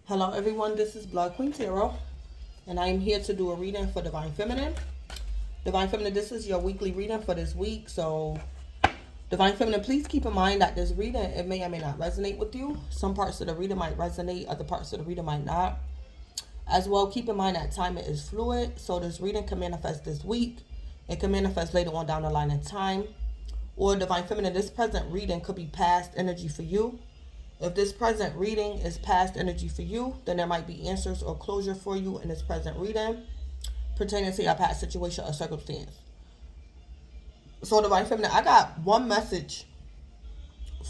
Hello everyone, this is Blood Queen Tarot, and I am here to do a reading for Divine Feminine. Divine Feminine, this is your weekly reading for this week. So, Divine Feminine, please keep in mind that this reading, it may or may not resonate with you. Some parts of the reading might resonate, other parts of the reading might not. As well, keep in mind that time is fluid, so this reading can manifest this week. It can manifest later on down the line in time. Or Divine Feminine, this present reading could be past energy for you. If this present reading is past energy for you, then there might be answers or closure for you in this present reading pertaining to your past situation or circumstance. So, Divine Feminine, I got one message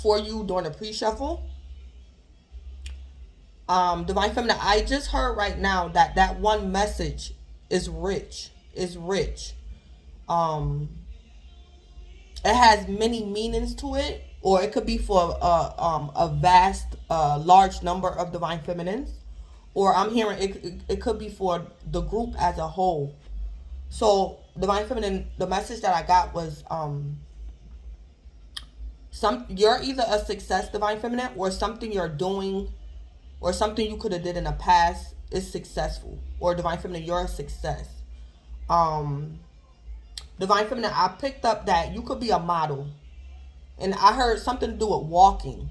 for you during the pre-shuffle. Divine Feminine, I just heard right now that that one message is rich. Is rich. It has many meanings to it, or it could be for a vast, large number of Divine Feminines, or I'm hearing it could be for the group as a whole. So, Divine Feminine, the message that I got was you're either a success, Divine Feminine, or something you're doing, or something you could have did in the past is successful, or Divine Feminine, you're a success. Divine Feminine, I picked up that you could be a model. And I heard something to do with walking.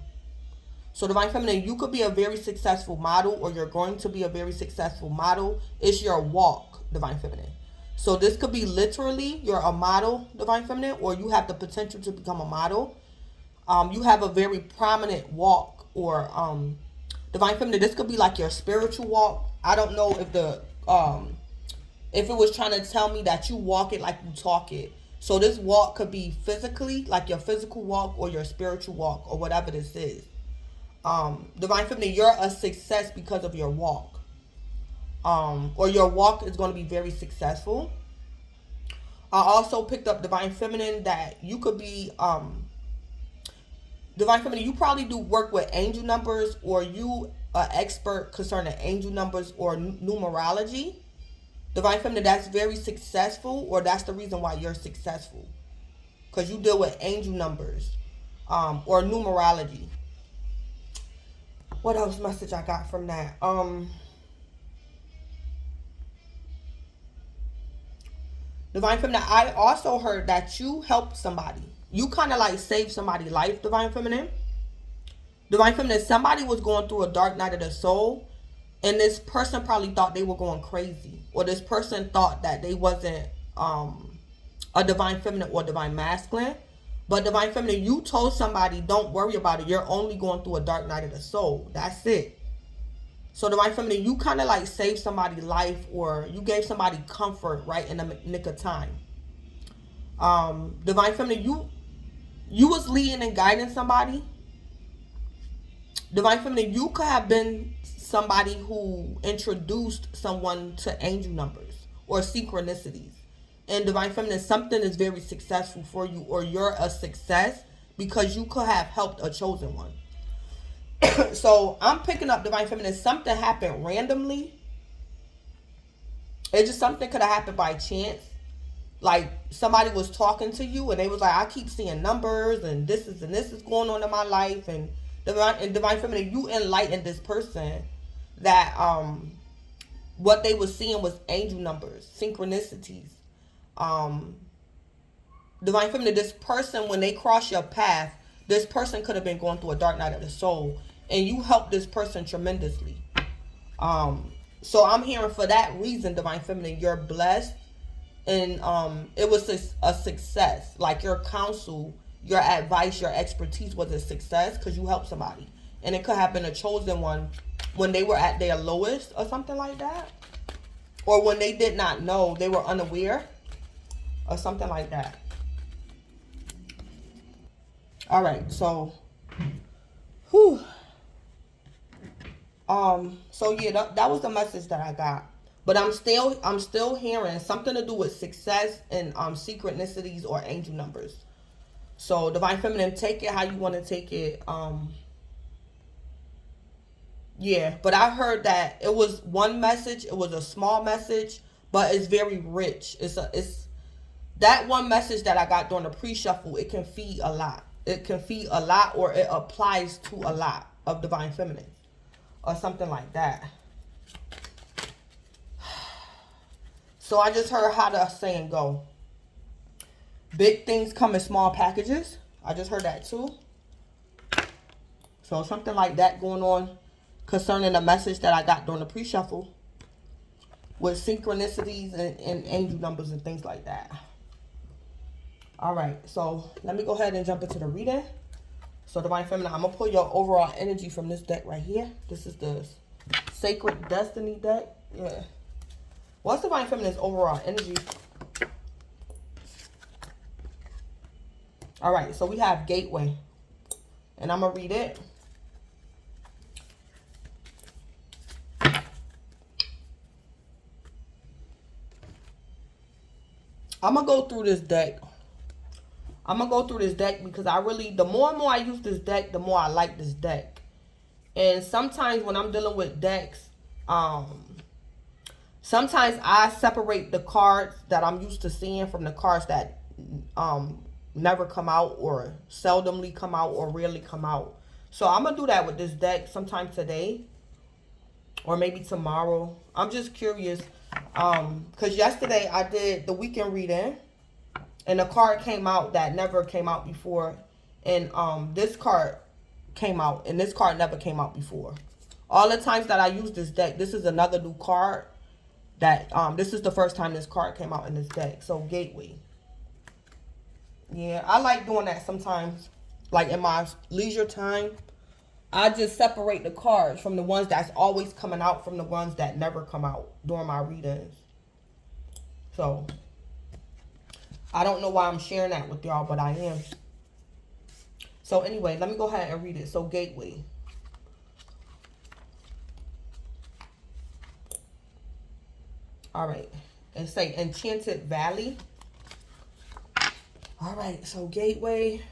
So, Divine Feminine, you could be a very successful model, or you're going to be a very successful model. It's your walk, Divine Feminine. So, this could be literally you're a model, Divine Feminine, or you have the potential to become a model. You have a very prominent walk, or Divine Feminine, this could be like your spiritual walk. I don't know if it was trying to tell me that you walk it like you talk it. So this walk could be physically, like your physical walk, or your spiritual walk, or whatever this is. Divine Feminine, you're a success because of your walk. Or your walk is going to be very successful. I also picked up, Divine Feminine, that you could be, Divine Feminine, you probably do work with angel numbers, or you are expert concerning angel numbers or numerology. Divine Feminine, that's very successful, or that's the reason why you're successful. Because you deal with angel numbers or numerology. What else message I got from that? Divine Feminine, I also heard that you helped somebody. You kind of like saved somebody's life, Divine Feminine. Divine Feminine, somebody was going through a dark night of the soul, and this person probably thought they were going crazy. Or this person thought that they wasn't a Divine Feminine or Divine Masculine. But Divine Feminine, you told somebody, don't worry about it. You're only going through a dark night of the soul. That's it. So Divine Feminine, you kind of like saved somebody's life, or you gave somebody comfort right in the nick of time. Divine Feminine, you was leading and guiding somebody. Divine Feminine, you could have been somebody who introduced someone to angel numbers or synchronicities. And Divine Feminine, something is very successful for you, or you're a success because you could have helped a chosen one. So I'm picking up, Divine Feminine, something happened randomly. It just something could have happened by chance. Like somebody was talking to you and they was like, I keep seeing numbers and this is going on in my life, and Divine Feminine, you enlightened this person that what they were seeing was angel numbers, synchronicities. Divine Feminine, this person, when they cross your path, this person could have been going through a dark night of the soul, and you helped this person tremendously. So I'm hearing for that reason, Divine Feminine, you're blessed, and it was a success. Like your counsel, your advice, your expertise was a success because you helped somebody, and it could have been a chosen one when they were at their lowest or something like that, or when they did not know, they were unaware or something like that. All right, so so yeah, that was the message that I got. But I'm still hearing something to do with success and synchronicities or angel numbers. So Divine Feminine, take it how you want to take it. Yeah, but I heard that it was one message. It was a small message, but it's very rich. It's that one message that I got during the pre-shuffle. It can feed a lot. It can feed a lot, or it applies to a lot of Divine Feminine. or something like that. So I just heard how the saying go. Big things come in small packages. I just heard that too. So something like that going on concerning the message that I got during the pre-shuffle with synchronicities and angel numbers and things like that. All right, so let me go ahead and jump into the reading. So Divine Feminine, I'm going to pull your overall energy from this deck right here. This is the Sacred Destiny deck. Yeah. What's Divine Feminine's overall energy? All right, so we have Gateway. And I'm going to read it. I'm going to go through this deck. I'm going to go through this deck because the more and more I use this deck, the more I like this deck. And sometimes when I'm dealing with decks, sometimes I separate the cards that I'm used to seeing from the cards that never come out or seldomly come out or rarely come out. So I'm going to do that with this deck sometime today or maybe tomorrow. I'm just curious because yesterday I did the weekend reading and a card came out that never came out before. And this card came out and this card never came out before. All the times that I used this deck, this is another new card that this is the first time this card came out in this deck. So Gateway. Yeah, I like doing that sometimes. Like in my leisure time, I just separate the cards from the ones that's always coming out from the ones that never come out during my readings. So I don't know why I'm sharing that with y'all, but I am. So anyway, let me go ahead and read it. So Gateway. All right. And say Enchanted Valley. All right. So Gateway.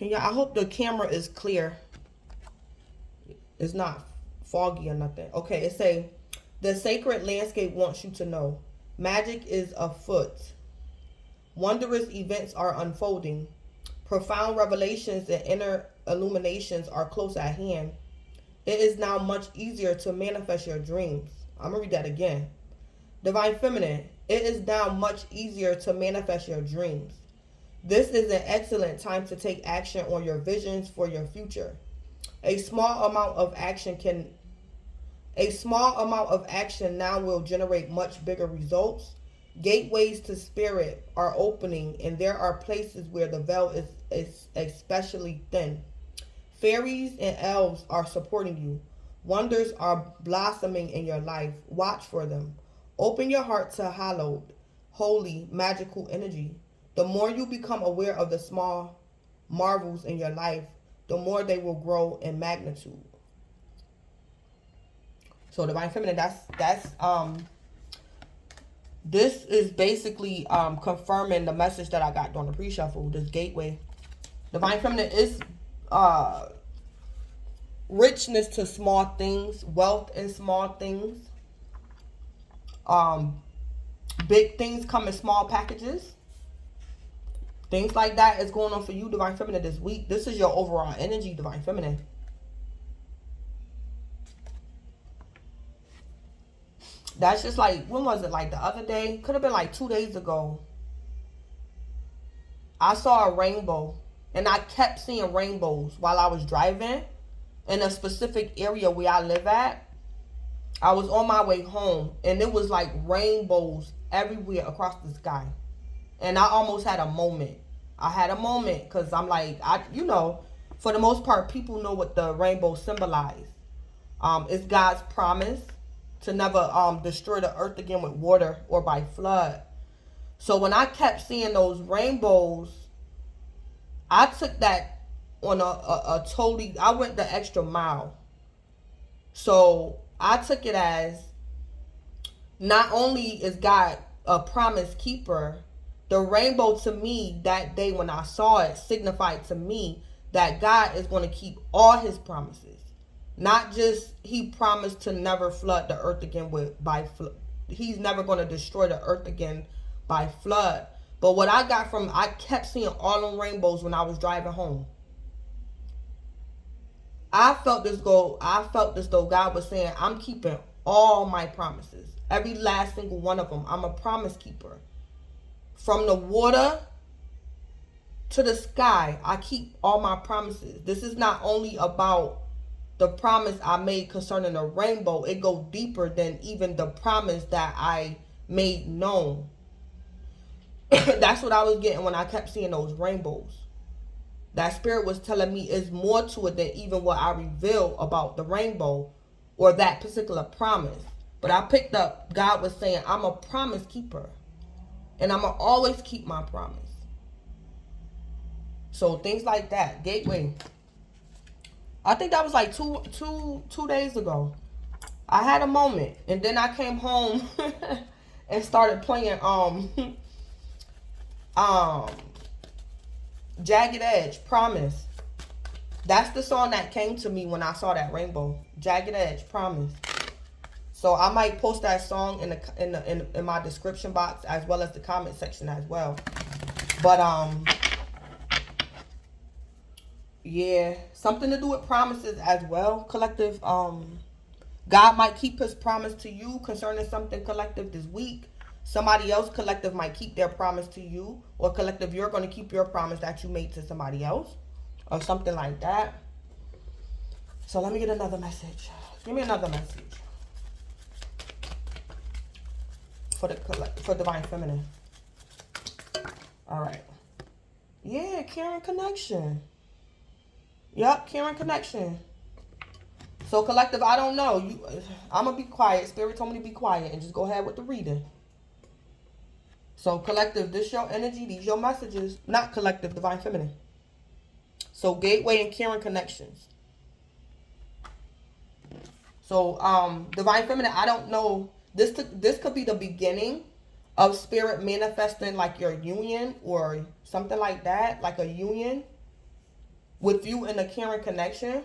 I hope the camera is clear. It's not foggy or nothing. Okay. It say the sacred landscape wants you to know. Magic is afoot. Wondrous events are unfolding. Profound revelations and inner illuminations are close at hand. It is now much easier to manifest your dreams. I'm going to read that again. Divine Feminine, it is now much easier to manifest your dreams. This is an excellent time to take action on your visions for your future. A small amount of action now will generate much bigger results. Gateways to spirit are opening, and there are places where the veil is especially thin. Fairies and elves are supporting you. Wonders are blossoming in your life. Watch for them. Open your heart to hallowed, holy, magical energy. The more you become aware of the small marvels in your life, the more they will grow in magnitude. So Divine Feminine, this is basically confirming the message that I got during the pre-shuffle, this Gateway. Divine Feminine is richness to small things, wealth in small things. Big things come in small packages. Things like that is going on for you, Divine Feminine, this week. This is your overall energy, Divine Feminine. That's just like, when was it? Like the other day? Could have been like 2 days ago. I saw a rainbow. And I kept seeing rainbows while I was driving in a specific area where I live at. I was on my way home. And it was like rainbows everywhere across the sky. And I almost had a moment. I had a moment because I'm like, for the most part, people know what the rainbow symbolizes. It's God's promise to never destroy the earth again with water or by flood. So when I kept seeing those rainbows, I took that on a totally, I went the extra mile. So I took it as, not only is God a promise keeper, the rainbow to me that day when I saw it signified to me that God is going to keep all his promises. Not just he promised to never flood the earth again by flood. He's never going to destroy the earth again by flood. But what I got from, I kept seeing all them rainbows when I was driving home. I felt this go. I felt this though. God was saying, I'm keeping all my promises. Every last single one of them. I'm a promise keeper. From the water to the sky, I keep all my promises. This is not only about the promise I made concerning the rainbow. It goes deeper than even the promise that I made known. That's what I was getting when I kept seeing those rainbows. That spirit was telling me it's more to it than even what I revealed about the rainbow or that particular promise. But I picked up, God was saying, I'm a promise keeper. And I'm going to always keep my promise. So things like that. Gateway. I think that was like two days ago. I had a moment. And then I came home and started playing Jagged Edge, Promise. That's the song that came to me when I saw that rainbow. Jagged Edge, Promise. So I might post that song in my description box as well as the comment section as well. But yeah, something to do with promises as well. Collective, God might keep his promise to you concerning something, collective, this week. Somebody else, collective, might keep their promise to you. Or collective, you're going to keep your promise that you made to somebody else. Or something like that. So let me get another message. Give me another message. For Divine Feminine. Alright. Yeah, Caring Connection. Yep, Caring Connection. So collective, I don't know. I'm going to be quiet. Spirit told me to be quiet and just go ahead with the reading. So collective, this your energy, these your messages. Not collective, Divine Feminine. So Gateway and Caring Connections. So Divine Feminine, I don't know. This could be the beginning of spirit manifesting like your union or something like that. Like a union with you in a caring connection.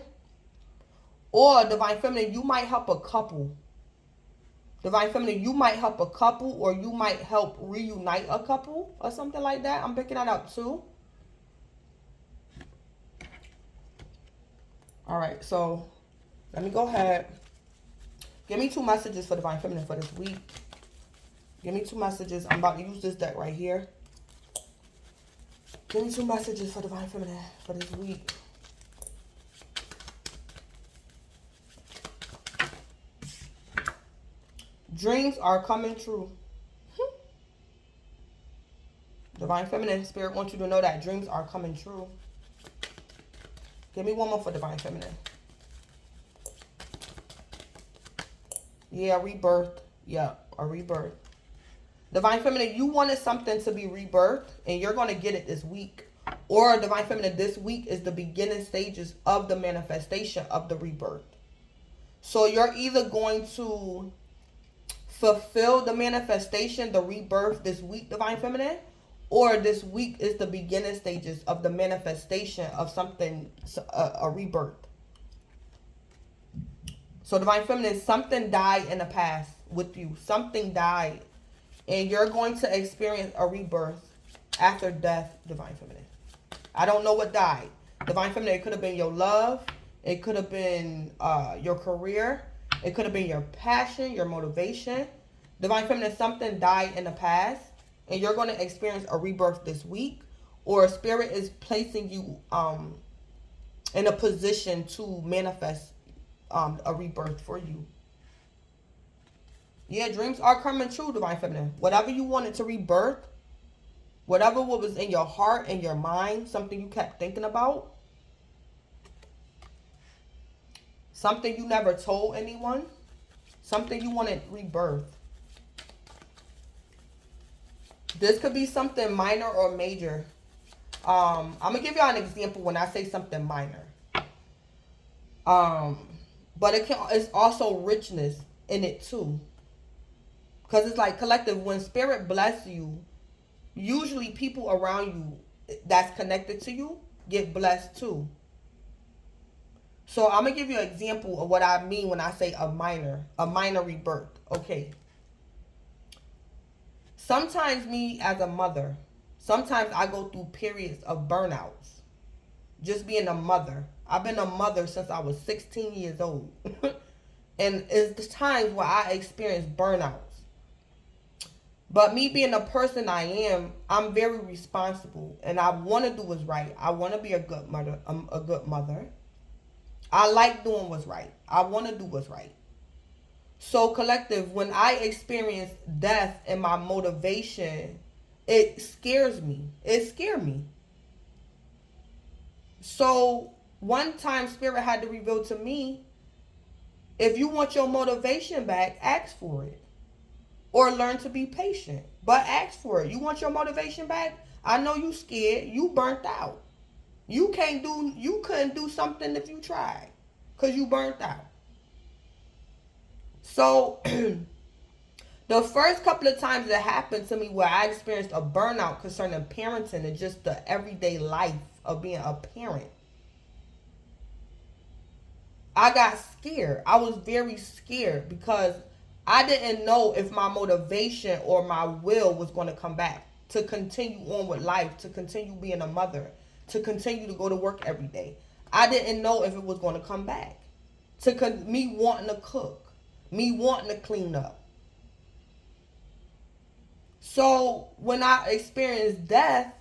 Or Divine Feminine, you might help a couple. Divine Feminine, you might help a couple or you might help reunite a couple or something like that. I'm picking that up too. Alright, so let me go ahead. Give me 2 messages for Divine Feminine for this week. Give me 2 messages. I'm about to use this deck right here. Give me 2 messages for Divine Feminine for this week. Dreams are coming true. Divine Feminine, Spirit wants you to know that dreams are coming true. Give me one more for Divine Feminine. Yeah, rebirth. Yeah, a rebirth. Divine Feminine, you wanted something to be rebirthed, and you're going to get it this week. Or Divine Feminine, this week is the beginning stages of the manifestation of the rebirth. So you're either going to fulfill the manifestation, the rebirth this week, Divine Feminine, or this week is the beginning stages of the manifestation of something, a rebirth. So Divine Feminine, something died in the past with you. Something died. And you're going to experience a rebirth after death, Divine Feminine. I don't know what died. Divine Feminine, it could have been your love. It could have been your career. It could have been your passion, your motivation. Divine Feminine, something died in the past. And you're going to experience a rebirth this week. Or Spirit is placing you in a position to manifest a rebirth for you. Yeah, dreams are coming true, Divine Feminine. Whatever you wanted to rebirth, whatever was in your heart and your mind, something you kept thinking about, something you never told anyone, something you wanted rebirth. This could be something minor or major. I'm going to give y'all an example when I say something minor. But it's also richness in it too. Because it's like collective, when Spirit bless you, usually people around you that's connected to you get blessed too. So I'm going to give you an example of what I mean when I say a minor rebirth. Okay. Sometimes me as a mother, sometimes I go through periods of burnouts. Just being a mother. I've been a mother since I was 16 years old. And it's the times where I experienced burnouts. But me being the person I am, I'm very responsible, and I want to do what's right. I want to be a good mother. A good mother. I like doing what's right. I want to do what's right. So, collective, when I experience death and my motivation, it scares me. It scared me. So, one time, Spirit had to reveal to me, if you want your motivation back, ask for it. Or learn to be patient. But ask for it. You want your motivation back? I know you scared. You burnt out. You couldn't do something if you tried. Because you burnt out. So, the first couple of times it happened to me where I experienced a burnout concerning parenting and just the everyday life of being a parent, I got scared. I was very scared because I didn't know if my motivation or my will was going to come back to continue on with life, to continue being a mother, to continue to go to work every day. I didn't know if it was going to come back. Me wanting to cook, me wanting to clean up. So when I experienced death,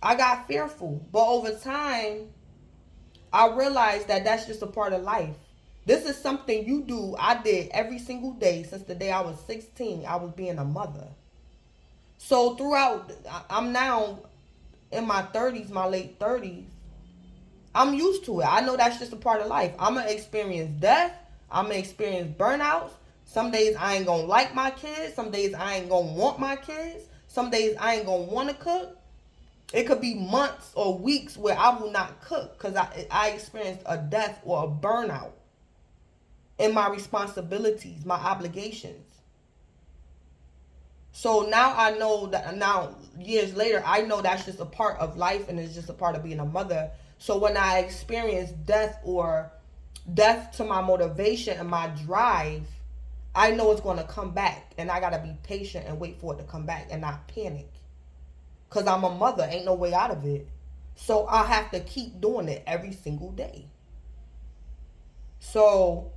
I got fearful. But over time, I realized that that's just a part of life. This is something you do. I did every single day since the day I was 16. I was being a mother. So throughout, I'm now in my 30s, my late 30s. I'm used to it. I know that's just a part of life. I'm going to experience death. I'm going to experience burnouts. Some days I ain't going to like my kids. Some days I ain't going to want my kids. Some days I ain't going to want to cook. It could be months or weeks where I will not cook because I experienced a death or a burnout in my responsibilities, my obligations. So now I know that, now years later, I know that's just a part of life and it's just a part of being a mother. So when I experience death or death to my motivation and my drive, I know it's going to come back, and I got to be patient and wait for it to come back and not panic. Because I'm a mother, ain't no way out of it. So I have to keep doing it every single day. So,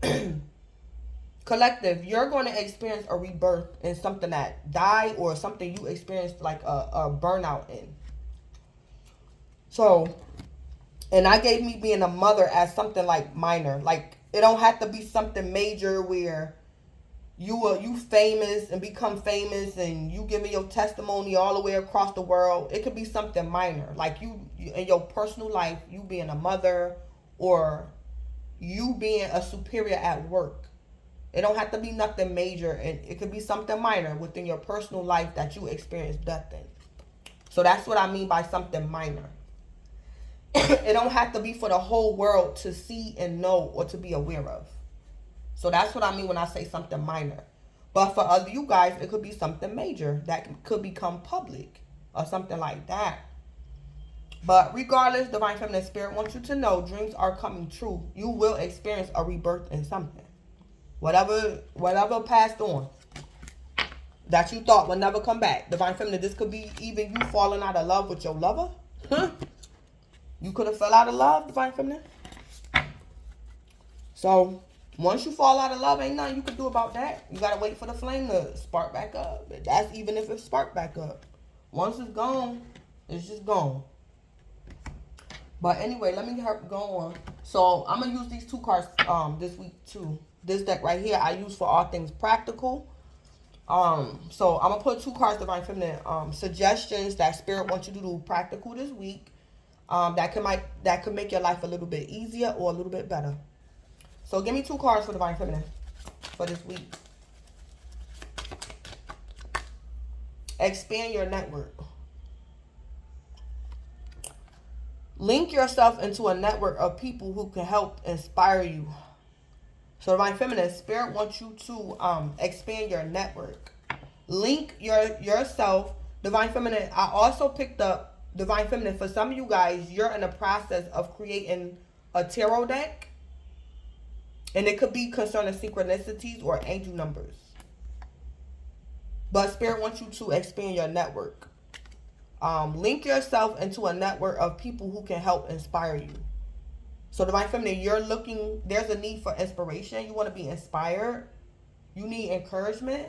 collective, you're going to experience a rebirth in something that died or something you experienced like a burnout in. So, and I gave me being a mother as something like minor. Like, it don't have to be something major where you famous and become famous and you giving your testimony all the way across the world. It could be something minor, like you in your personal life, you being a mother or you being a superior at work. It don't have to be nothing major, and it could be something minor within your personal life that you experience death in. So that's what I mean by something minor. It don't have to be for the whole world to see and know or to be aware of. So that's what I mean when I say something minor. But for other you guys, it could be something major that could become public or something like that. But regardless, Divine Feminine Spirit wants you to know dreams are coming true. You will experience a rebirth in something. Whatever passed on that you thought would never come back. Divine Feminine, this could be even you falling out of love with your lover. You could have fell out of love, Divine Feminine. So once you fall out of love, ain't nothing you can do about that. You gotta wait for the flame to spark back up. That's even if it sparked back up. Once it's gone, it's just gone. But anyway, let me go on. So I'm gonna use these two cards this week too. This deck right here I use for all things practical. So I'm gonna put two cards, Divine Feminine, suggestions that Spirit wants you to do practical this week. That could make your life a little bit easier or a little bit better. So give me two cards for Divine Feminine for this week. Expand your network. Link yourself into a network of people who can help inspire you. So Divine Feminine, Spirit wants you to expand your network. Link yourself. Divine Feminine, I also picked up Divine Feminine. For some of you guys, you're in the process of creating a tarot deck. And it could be concerning synchronicities or angel numbers. But Spirit wants you to expand your network. Link yourself into a network of people who can help inspire you. So Divine Feminine, there's a need for inspiration. You want to be inspired. You need encouragement.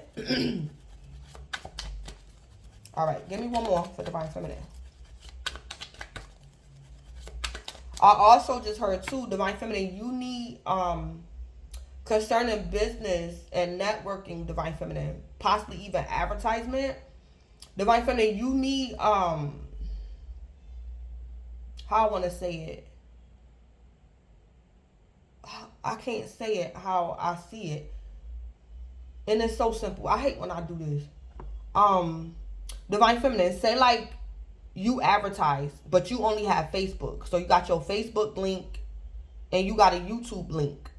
All right, give me one more for Divine Feminine. I also just heard too, Divine Feminine, you need, concerning business and networking, Divine Feminine, possibly even advertisement. Divine Feminine, you need, how I want to say it. I can't say it how I see it. And it's so simple. I hate when I do this. Divine Feminine, say like you advertise, but you only have Facebook. So you got your Facebook link and you got a YouTube link.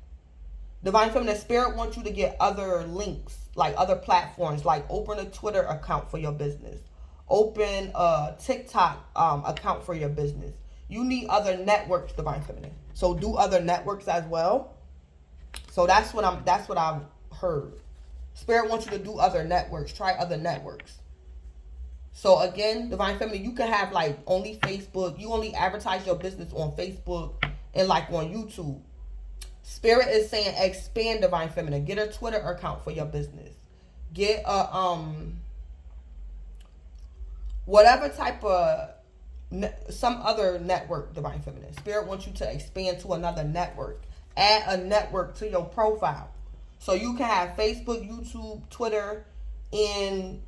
Divine Feminine, Spirit wants you to get other links, like other platforms, like open a Twitter account for your business. Open a TikTok account for your business. You need other networks, Divine Feminine. So do other networks as well. So that's what I've heard. Spirit wants you to do other networks. Try other networks. So again, Divine Feminine, you can have like only Facebook. You only advertise your business on Facebook and like on YouTube. Spirit is saying expand, Divine Feminine. Get a Twitter account for your business. Get a whatever type of some other network, Divine Feminine. Spirit wants you to expand to another network. Add a network to your profile. So you can have Facebook, YouTube, Twitter, and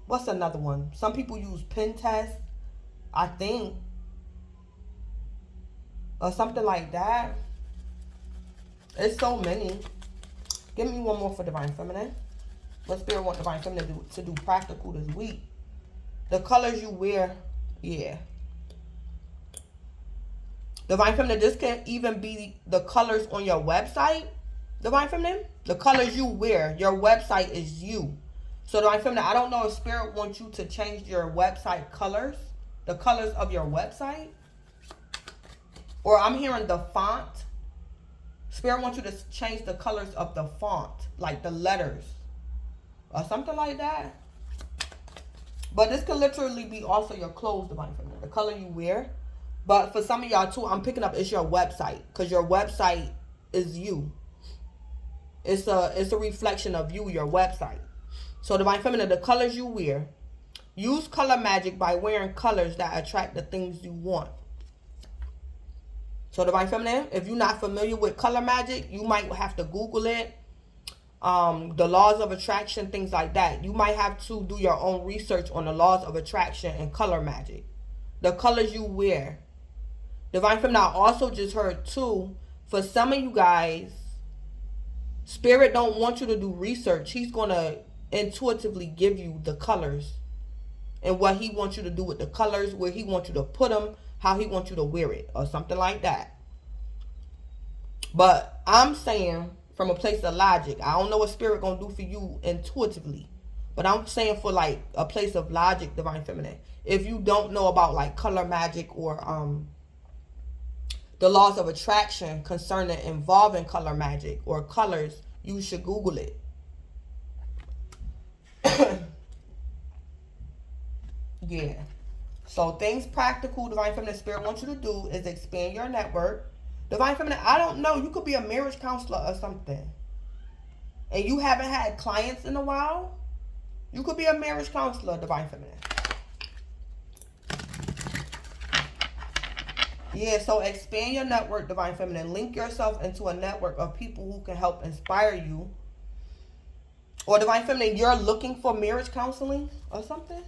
what's another one? Some people use Pinterest, I think, or something like that. It's so many. Give me one more for Divine Feminine. What Spirit want Divine Feminine to do practical this week? The colors you wear, yeah. Divine Feminine, this can even be the colors on your website. Divine Feminine, the colors you wear, your website is you. So Divine Feminine, I don't know if Spirit wants you to change your website colors, the colors of your website. Or I'm hearing the font. Spirit wants you to change the colors of the font, like the letters, or something like that. But this could literally be also your clothes, Divine Feminine, the color you wear. But for some of y'all too, I'm picking up it's your website, because your website is you. It's a reflection of you, your website. So Divine Feminine, the colors you wear. Use color magic by wearing colors that attract the things you want. So Divine Feminine, if you're not familiar with color magic, you might have to Google it. The laws of attraction, things like that. You might have to do your own research on the laws of attraction and color magic. The colors you wear. Divine Feminine, I also just heard too, for some of you guys, Spirit don't want you to do research. He's going to intuitively give you the colors and what he wants you to do with the colors, where he wants you to put them, how he wants you to wear it, or something like that. But I'm saying from a place of logic, I don't know what Spirit going to do for you intuitively, but I'm saying for like a place of logic, Divine Feminine, if you don't know about like color magic or the laws of attraction concerning involving color magic or colors, you should Google it. Yeah. So things practical Divine Feminine Spirit wants you to do is expand your network. Divine Feminine, I don't know, you could be a marriage counselor or something, and you haven't had clients in a while. You could be a marriage counselor, Divine Feminine. Yeah, so expand your network, Divine Feminine. Link yourself into a network of people who can help inspire you. Or Divine Feminine, you're looking for marriage counseling or something.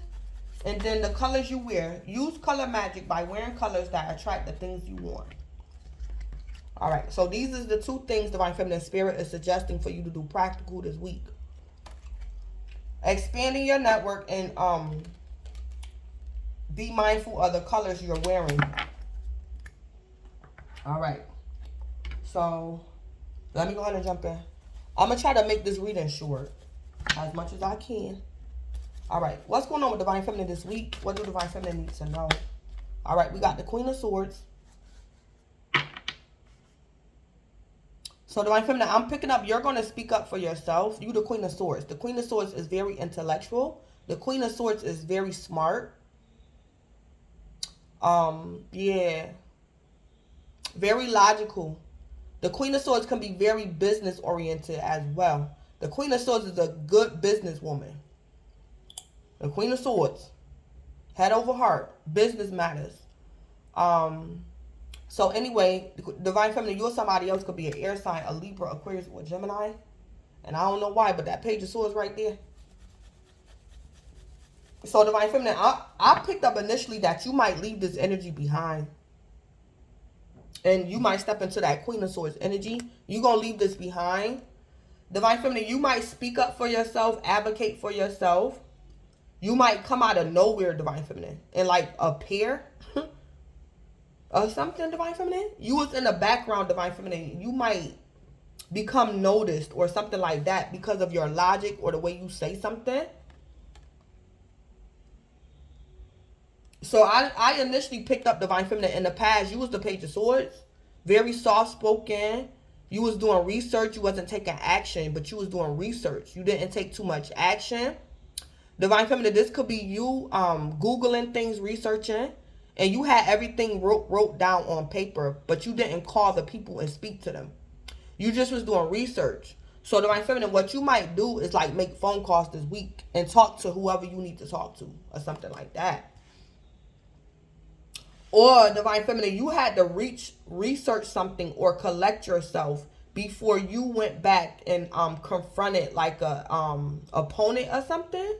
And then the colors you wear. Use color magic by wearing colors that attract the things you want. All right, so these are the two things Divine Feminine Spirit is suggesting for you to do practical this week. Expanding your network and be mindful of the colors you're wearing. All right, so let me go ahead and jump in. I'm going to try to make this reading short as much as I can. All right, what's going on with Divine Feminine this week? What do Divine Feminine need to know? All right, we got the Queen of Swords. So Divine Feminine, I'm picking up, you're going to speak up for yourself. You the Queen of Swords. The Queen of Swords is very intellectual. The Queen of Swords is very smart. Yeah. Very logical. The Queen of Swords can be very business oriented as well. The Queen of Swords is a good businesswoman. The Queen of Swords. Head over heart. Business matters. So anyway, Divine Feminine, you or somebody else could be an air sign, a Libra, Aquarius, or Gemini. And I don't know why, but that Page of Swords right there. So Divine Feminine, I picked up initially that you might leave this energy behind. And you might step into that Queen of Swords energy. You're going to leave this behind. Divine Feminine, you might speak up for yourself, advocate for yourself. You might come out of nowhere, Divine Feminine, and like appear or something, Divine Feminine. You was in the background, Divine Feminine. You might become noticed or something like that because of your logic or the way you say something. So I initially picked up Divine Feminine in the past. You was the Page of Swords. Very soft-spoken. You was doing research. You wasn't taking action, but you was doing research. You didn't take too much action. Divine Feminine, this could be you Googling things, researching, and you had everything wrote down on paper, but you didn't call the people and speak to them. You just was doing research. So Divine Feminine, what you might do is like make phone calls this week and talk to whoever you need to talk to or something like that. Or Divine Feminine, you had to research something or collect yourself before you went back and confronted like a opponent or something.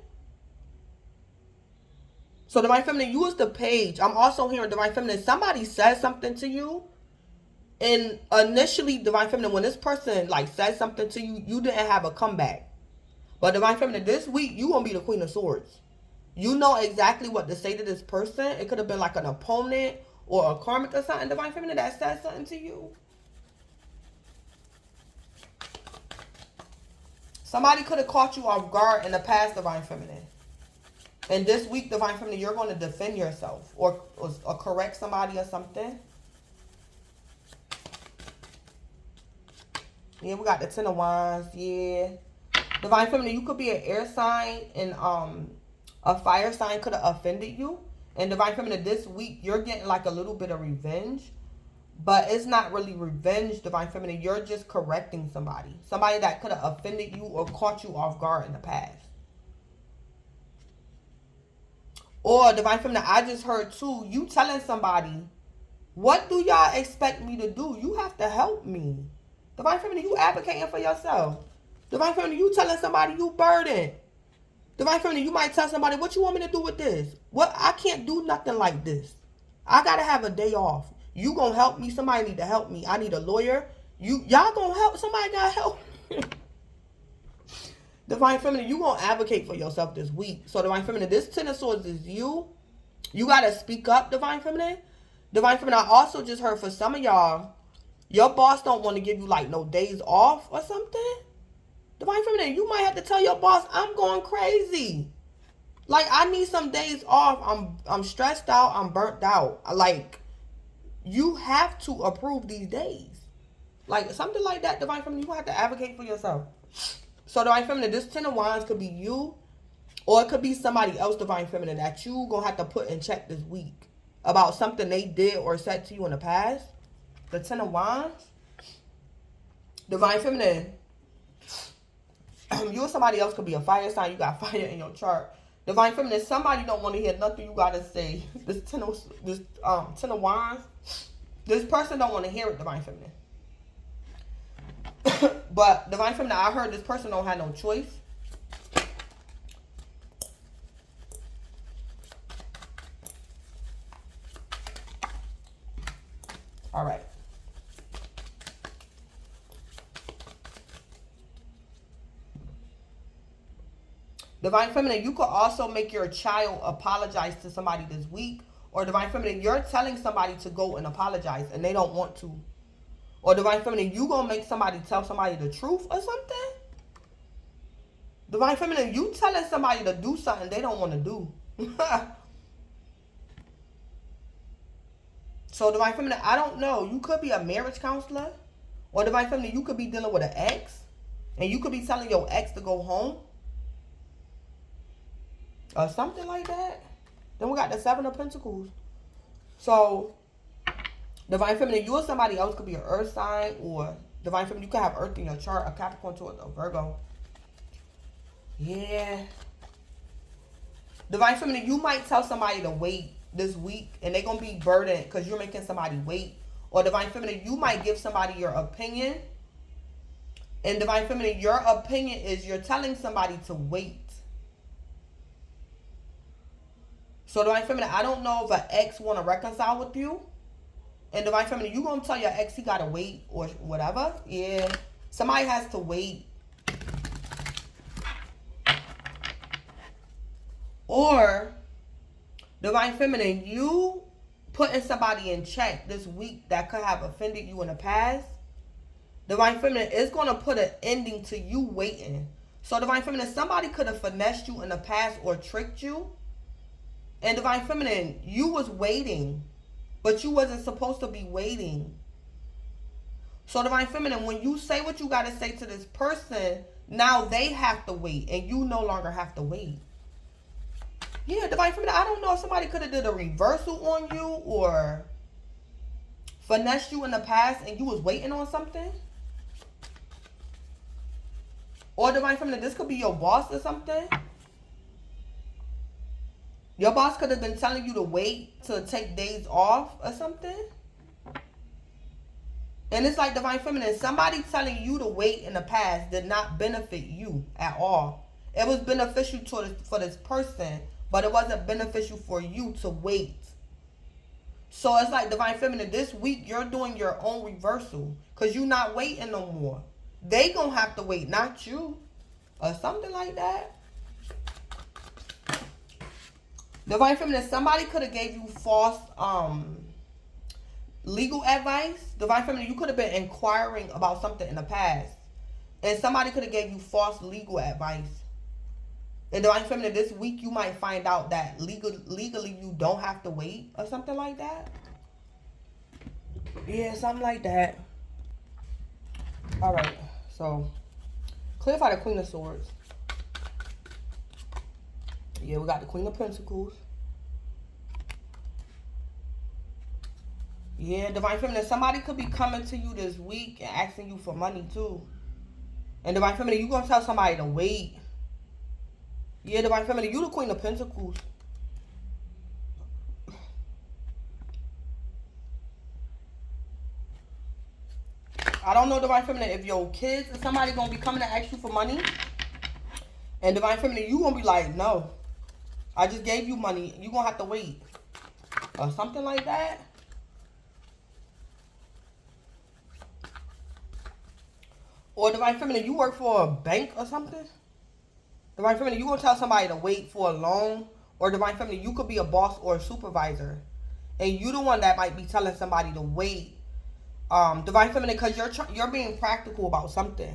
So Divine Feminine, you was the Page. I'm also hearing Divine Feminine, somebody said something to you. And initially, Divine Feminine, when this person like said something to you, you didn't have a comeback. But Divine Feminine, this week, you going to be the Queen of Swords. You know exactly what to say to this person. It could have been like an opponent or a karmic or something, Divine Feminine, that said something to you. Somebody could have caught you off guard in the past, Divine Feminine. And this week, Divine Feminine, you're going to defend yourself or correct somebody or something. Yeah, we got the Ten of Wands. Yeah. Divine Feminine, you could be an air sign and a fire sign could have offended you. And Divine Feminine, this week, you're getting like a little bit of revenge. But it's not really revenge, Divine Feminine. You're just correcting somebody. Somebody that could have offended you or caught you off guard in the past. Or Divine Feminine, I just heard too, you telling somebody, what do y'all expect me to do? You have to help me. Divine Feminine, you advocating for yourself. Divine Feminine, you telling somebody you burdened. Divine Feminine, you might tell somebody, what you want me to do with this? What? I can't do nothing like this. I got to have a day off. You going to help me? Somebody need to help me. I need a lawyer. Y'all going to help? Somebody got to help me. Divine Feminine, you going to advocate for yourself this week. So Divine Feminine, this Ten of Swords is you. You got to speak up, Divine Feminine. Divine Feminine, I also just heard for some of y'all, your boss don't want to give you like no days off or something. Divine Feminine, you might have to tell your boss, I'm going crazy. Like, I need some days off. I'm stressed out. I'm burnt out. Like, you have to approve these days. Like, something like that, Divine Feminine, you have to advocate for yourself. So, Divine Feminine, this Ten of Wands could be you, or it could be somebody else, Divine Feminine, that you going to have to put in check this week about something they did or said to you in the past. The Ten of Wands. Divine Feminine, you or somebody else could be a fire sign. You got fire in your chart. Divine Feminine, somebody don't want to hear nothing you got to say. This Ten of Wands, this person don't want to hear it, Divine Feminine. But Divine Feminine, I heard this person don't have no choice. All right. Divine Feminine, you could also make your child apologize to somebody this week. Or Divine Feminine, you're telling somebody to go and apologize and they don't want to. Or Divine Feminine, you gonna make somebody tell somebody the truth or something? Divine Feminine, you telling somebody to do something they don't want to do. So Divine Feminine, I don't know. You could be a marriage counselor. Or Divine Feminine, you could be dealing with an ex. And you could be telling your ex to go home. Or something like that. Then we got the Seven of Pentacles. So, Divine Feminine, you or somebody else could be an earth sign, or Divine Feminine, you could have earth in your chart, a Capricorn, Taurus, a Virgo. Yeah. Divine Feminine, you might tell somebody to wait this week, and they're going to be burdened because you're making somebody wait. Or Divine Feminine, you might give somebody your opinion. And Divine Feminine, your opinion is you're telling somebody to wait. So Divine Feminine, I don't know if an ex want to reconcile with you. And Divine Feminine, you going to tell your ex he got to wait or whatever. Yeah. Somebody has to wait. Or Divine Feminine, you putting somebody in check this week that could have offended you in the past. Divine Feminine is going to put an ending to you waiting. So Divine Feminine, somebody could have finessed you in the past or tricked you. And Divine Feminine, you was waiting, but you wasn't supposed to be waiting. So Divine Feminine, when you say what you got to say to this person, now they have to wait and you no longer have to wait. Yeah, Divine Feminine, I don't know if somebody could have did a reversal on you or finessed you in the past and you was waiting on something. Or Divine Feminine, this could be your boss or something. Your boss could have been telling you to wait to take days off or something. And it's like Divine Feminine, somebody telling you to wait in the past did not benefit you at all. It was beneficial for this person, but it wasn't beneficial for you to wait. So it's like Divine Feminine, this week you're doing your own reversal because you're not waiting no more. They gonna have to wait, not you. Or something like that. Divine Feminine, somebody could have gave you false legal advice. Divine Feminine, you could have been inquiring about something in the past. And somebody could have gave you false legal advice. And Divine Feminine, this week you might find out that legally you don't have to wait or something like that. Yeah, something like that. Alright, so clarify the Queen of Swords. Yeah, we got the Queen of Pentacles. Yeah, Divine Feminine, somebody could be coming to you this week and asking you for money too. And Divine Feminine, you gonna tell somebody to wait. Yeah, Divine Feminine, you the Queen of Pentacles. I don't know, Divine Feminine, if your kids or somebody gonna be coming to ask you for money. And Divine Feminine, you gonna be like, no. I just gave you money. You gonna have to wait. Or something like that. Or Divine Feminine, you work for a bank or something. Divine Feminine, you gonna tell somebody to wait for a loan. Or Divine Feminine, you could be a boss or a supervisor. And you the one that might be telling somebody to wait. Divine Feminine, because you're being practical about something.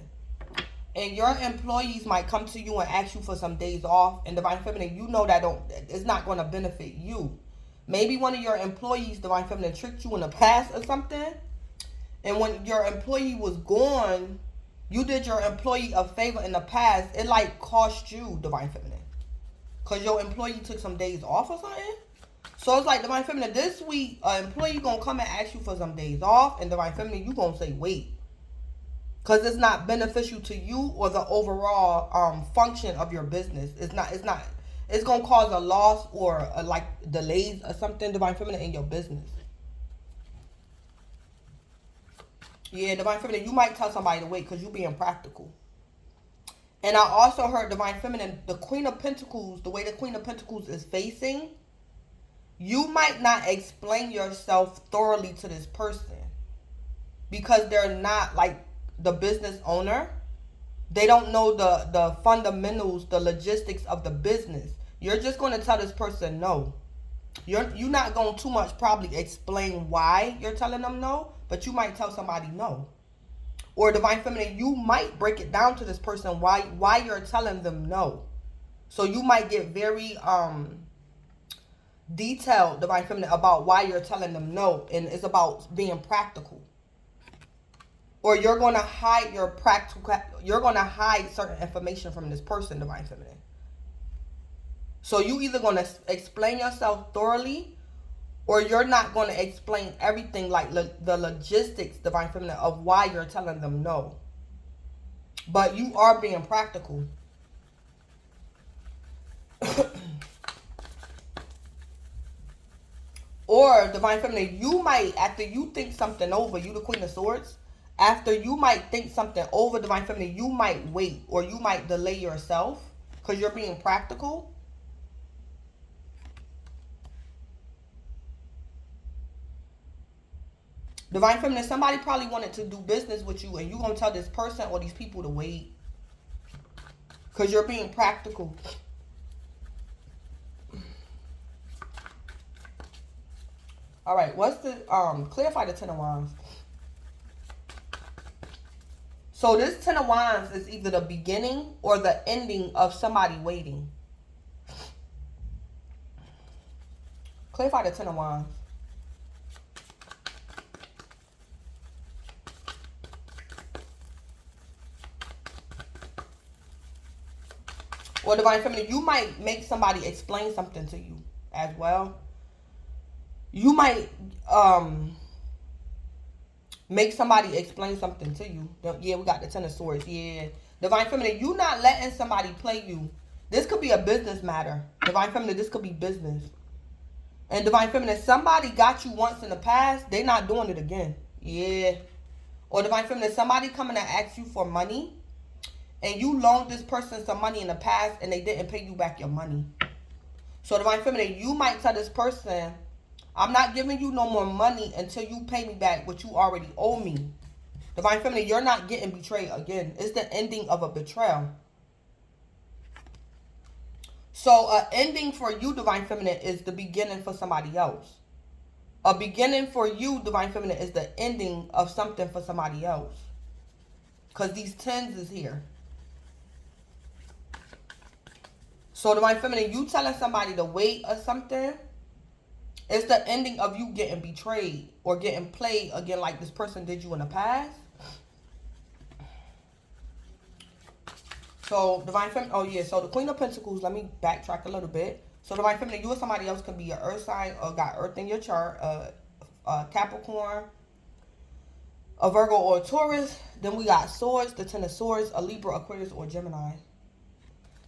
And your employees might come to you and ask you for some days off. And Divine Feminine, you know that it's not going to benefit you. Maybe one of your employees, Divine Feminine, tricked you in the past or something. And when your employee was gone, you did your employee a favor in the past. It like cost you, Divine Feminine. Because your employee took some days off or something. So it's like, Divine Feminine, this week, an employee going to come and ask you for some days off. And Divine Feminine, you going to say, wait. Because it's not beneficial to you or the overall function of your business. It's going to cause a loss or like delays or something, Divine Feminine, in your business. Yeah, Divine Feminine, you might tell somebody to wait because you're being practical. And I also heard, Divine Feminine, the Queen of Pentacles, the way the Queen of Pentacles is facing, you might not explain yourself thoroughly to this person. Because they're not like the business owner. They don't know the fundamentals, the logistics of the business. You're just going to tell this person no. You're not going to too much probably explain why you're telling them no, but you might tell somebody no. Or Divine Feminine, you might break it down to this person why you're telling them no. So you might get very detailed, Divine Feminine, about why you're telling them no, and it's about being practical. Or you're going to hide you're going to hide certain information from this person, Divine Feminine. So you either going to explain yourself thoroughly, Or you're not going to explain everything, like the logistics, Divine Feminine, of why you're telling them no. But you are being practical. Or, Divine Feminine, you might, after you think something over, you the Queen of Swords, after you might think something over, Divine Feminine, you might wait or you might delay yourself because you're being practical. Divine Feminine, somebody probably wanted to do business with you and you're going to tell this person or these people to wait because you're being practical. All right, what's the, clarify the Ten of Wands. So this Ten of Wands is either the beginning or the ending of somebody waiting. Clarify the Ten of Wands. Or Divine Feminine, you might make somebody explain something to you as well. You might make somebody explain something to you. Yeah, we got the Ten of Swords. Yeah. Divine Feminine, you not letting somebody play you. This could be a business matter. Divine Feminine, this could be business. And Divine Feminine, somebody got you once in the past. They not doing it again. Yeah. Or Divine Feminine, somebody coming to ask you for money. And you loaned this person some money in the past and they didn't pay you back your money. So Divine Feminine, you might tell this person, I'm not giving you no more money until you pay me back what you already owe me. Divine Feminine, you're not getting betrayed again. It's the ending of a betrayal. So an ending for you, Divine Feminine, is the beginning for somebody else. A beginning for you, Divine Feminine, is the ending of something for somebody else. Because these tens is here. So Divine Feminine, you telling somebody to wait or something, it's the ending of you getting betrayed or getting played again like this person did you in the past. So Divine Feminine, oh yeah, so the Queen of Pentacles, let me backtrack a little bit. So Divine Feminine, you or somebody else can be an earth sign or got earth in your chart, Capricorn, a Virgo or a Taurus. Then we got swords, the Ten of Swords, a Libra, Aquarius, or Gemini.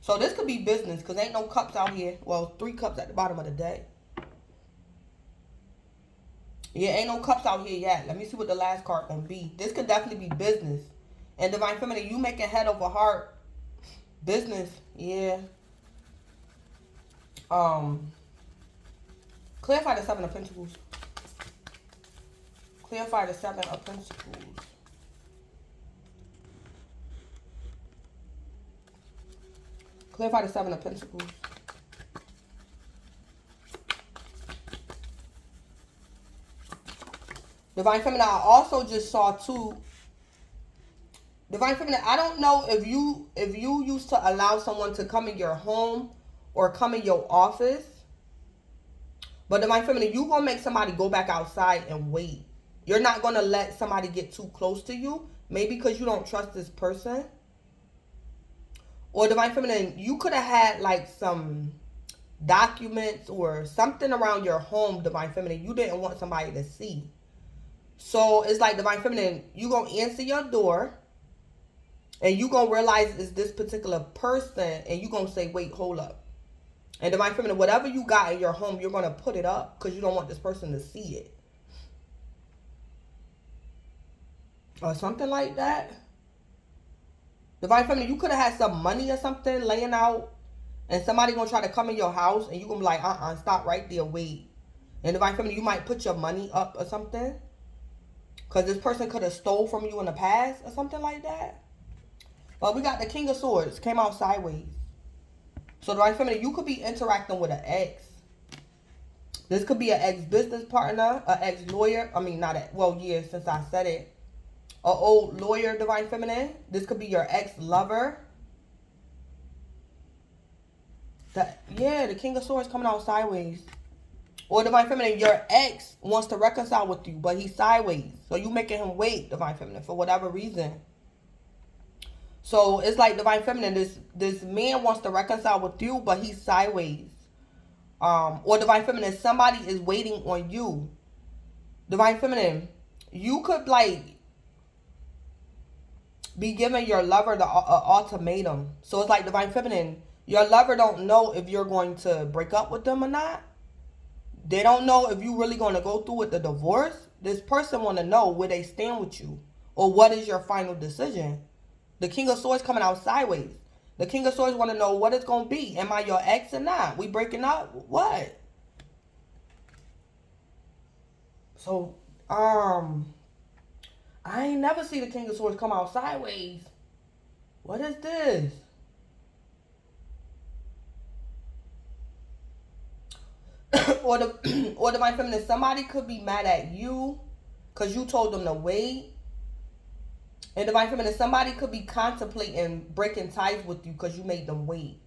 So this could be business because ain't no cups out here. Well, 3 cups at the bottom of the deck. Yeah, ain't no cups out here yet. Let me see what the last card gonna be. This could definitely be business. And Divine Feminine, you making head over heart business. Yeah. Clarify the Seven of Pentacles. Clarify the Seven of Pentacles. Clarify the Seven of Pentacles. Divine Feminine, I also just saw too. Divine Feminine, I don't know if you used to allow someone to come in your home or come in your office. But Divine Feminine, you gonna make somebody go back outside and wait. You're not gonna let somebody get too close to you. Maybe because you don't trust this person. Or Divine Feminine, you could have had like some documents or something around your home, Divine Feminine, you didn't want somebody to see. So it's like Divine Feminine, you gonna answer your door and you gonna realize it's this particular person and you gonna say, wait, hold up. And Divine Feminine, whatever you got in your home, you're gonna put it up because you don't want this person to see it. Or something like that. Divine Feminine, you could have had some money or something laying out and somebody gonna try to come in your house and you gonna be like, stop right there, wait. And Divine Feminine, you might put your money up or something because this person could have stole from you in the past or something like that. But we got the King of Swords, came out sideways. So Divine Feminine, you could be interacting with an ex. This could be an ex-business partner, an ex-lawyer. I mean, not a, well, yeah, since I said it. An old lawyer, Divine Feminine. This could be your ex-lover. Yeah, the King of Swords coming out sideways. Or Divine Feminine, your ex wants to reconcile with you, but he's sideways. So you making him wait, Divine Feminine, for whatever reason. So it's like Divine Feminine, this man wants to reconcile with you, but he's sideways. Or Divine Feminine, somebody is waiting on you. Divine Feminine, you could like be giving your lover the ultimatum. So it's like Divine Feminine, your lover don't know if you're going to break up with them or not. They don't know if you really going to go through with the divorce. This person want to know where they stand with you, or what is your final decision. The King of Swords coming out sideways. The King of Swords want to know what it's going to be. Am I your ex or not? We breaking up? What? So, I ain't never see the King of Swords come out sideways. What is this? or Divine Feminine, somebody could be mad at you because you told them to wait. And Divine Feminine, somebody could be contemplating breaking ties with you because you made them wait.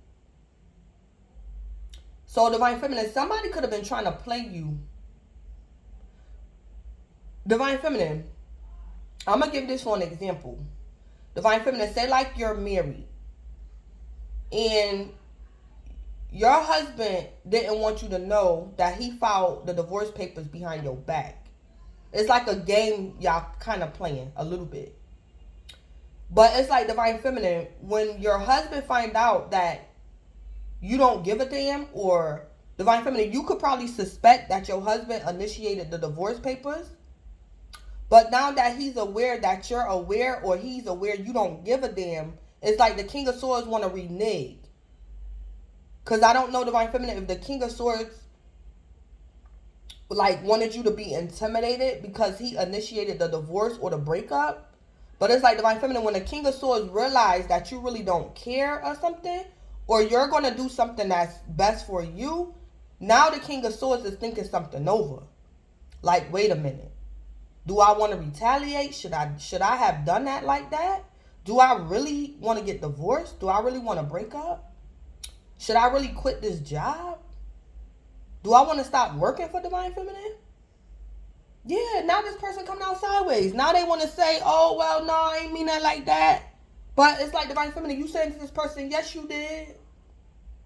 So Divine Feminine, somebody could have been trying to play you. Divine Feminine, I'm going to give this for an example. Divine Feminine, say like you're married. And your husband didn't want you to know that he filed the divorce papers behind your back. It's like a game y'all kind of playing a little bit. But it's like Divine Feminine, when your husband find out that you don't give a damn, or Divine Feminine, you could probably suspect that your husband initiated the divorce papers. But now that he's aware that you're aware, or he's aware you don't give a damn, it's like the King of Swords want to renege. Because I don't know, Divine Feminine, if the King of Swords like wanted you to be intimidated because he initiated the divorce or the breakup. But it's like Divine Feminine, when the King of Swords realize that you really don't care or something, or you're going to do something that's best for you, now the King of Swords is thinking something over. Like, wait a minute. Do I want to retaliate? Should I have done that like that? Do I really want to get divorced? Do I really want to break up? Should I really quit this job? Do I want to stop working for Divine Feminine? Yeah, now this person coming out sideways. Now they want to say, oh, well, no, I ain't mean that like that. But it's like Divine Feminine, you saying to this person, yes, you did.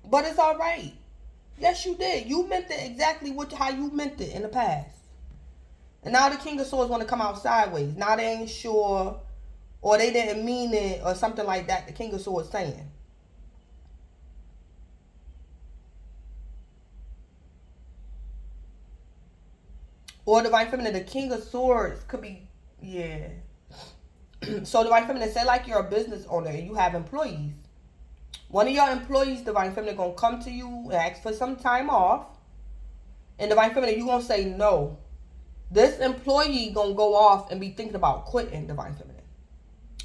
But it's all right. Yes, you did. You meant it exactly how you meant it in the past. And now the King of Swords want to come out sideways. Now they ain't sure, or they didn't mean it, or something like that. The King of Swords saying. Or Divine Feminine, the King of Swords could be, yeah. So Divine Feminine, say like you're a business owner and you have employees. One of your employees, Divine Feminine, going to come to you and ask for some time off. And Divine Feminine, you going to say no. This employee going to go off and be thinking about quitting, Divine Feminine.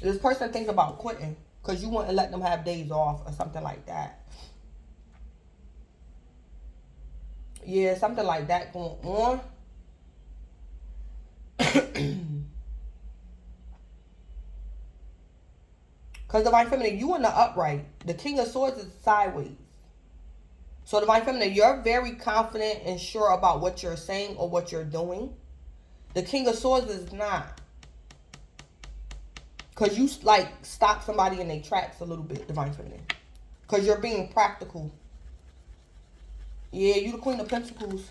This person thinks about quitting because you wouldn't let them have days off or something like that. Yeah, something like that going on. Because Divine Feminine, you in the upright. The King of Swords is sideways. So Divine Feminine, you're very confident and sure about what you're saying or what you're doing. The King of Swords is not. Because you like stop somebody in their tracks a little bit, Divine Feminine. Because you're being practical. Yeah, you the Queen of Pentacles.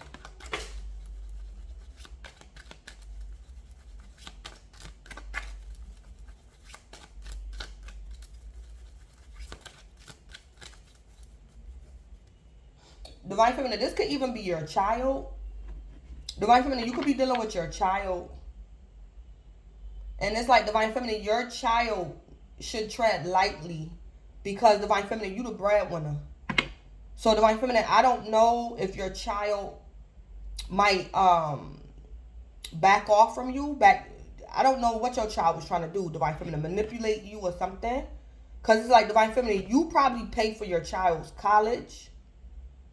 Divine Feminine, this could even be your child. Divine Feminine, you could be dealing with your child. And it's like, Divine Feminine, your child should tread lightly. Because, Divine Feminine, you the breadwinner. So, Divine Feminine, I don't know if your child might back off from you. I don't know what your child was trying to do, Divine Feminine. Manipulate you or something. Because it's like, Divine Feminine, you probably pay for your child's college.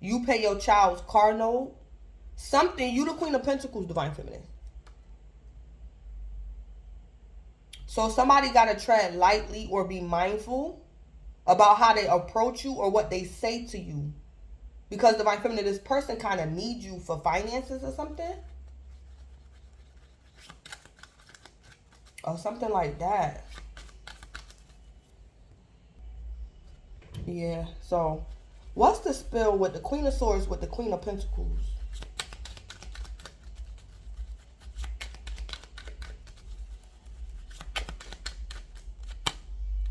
You pay your child's car note. Something. You the Queen of Pentacles, Divine Feminine. So somebody got to tread lightly or be mindful about how they approach you or what they say to you. Because, Divine Feminine, this person kind of needs you for finances or something. Or something like that. Yeah, so What's the spell with the Queen of Swords with the Queen of Pentacles?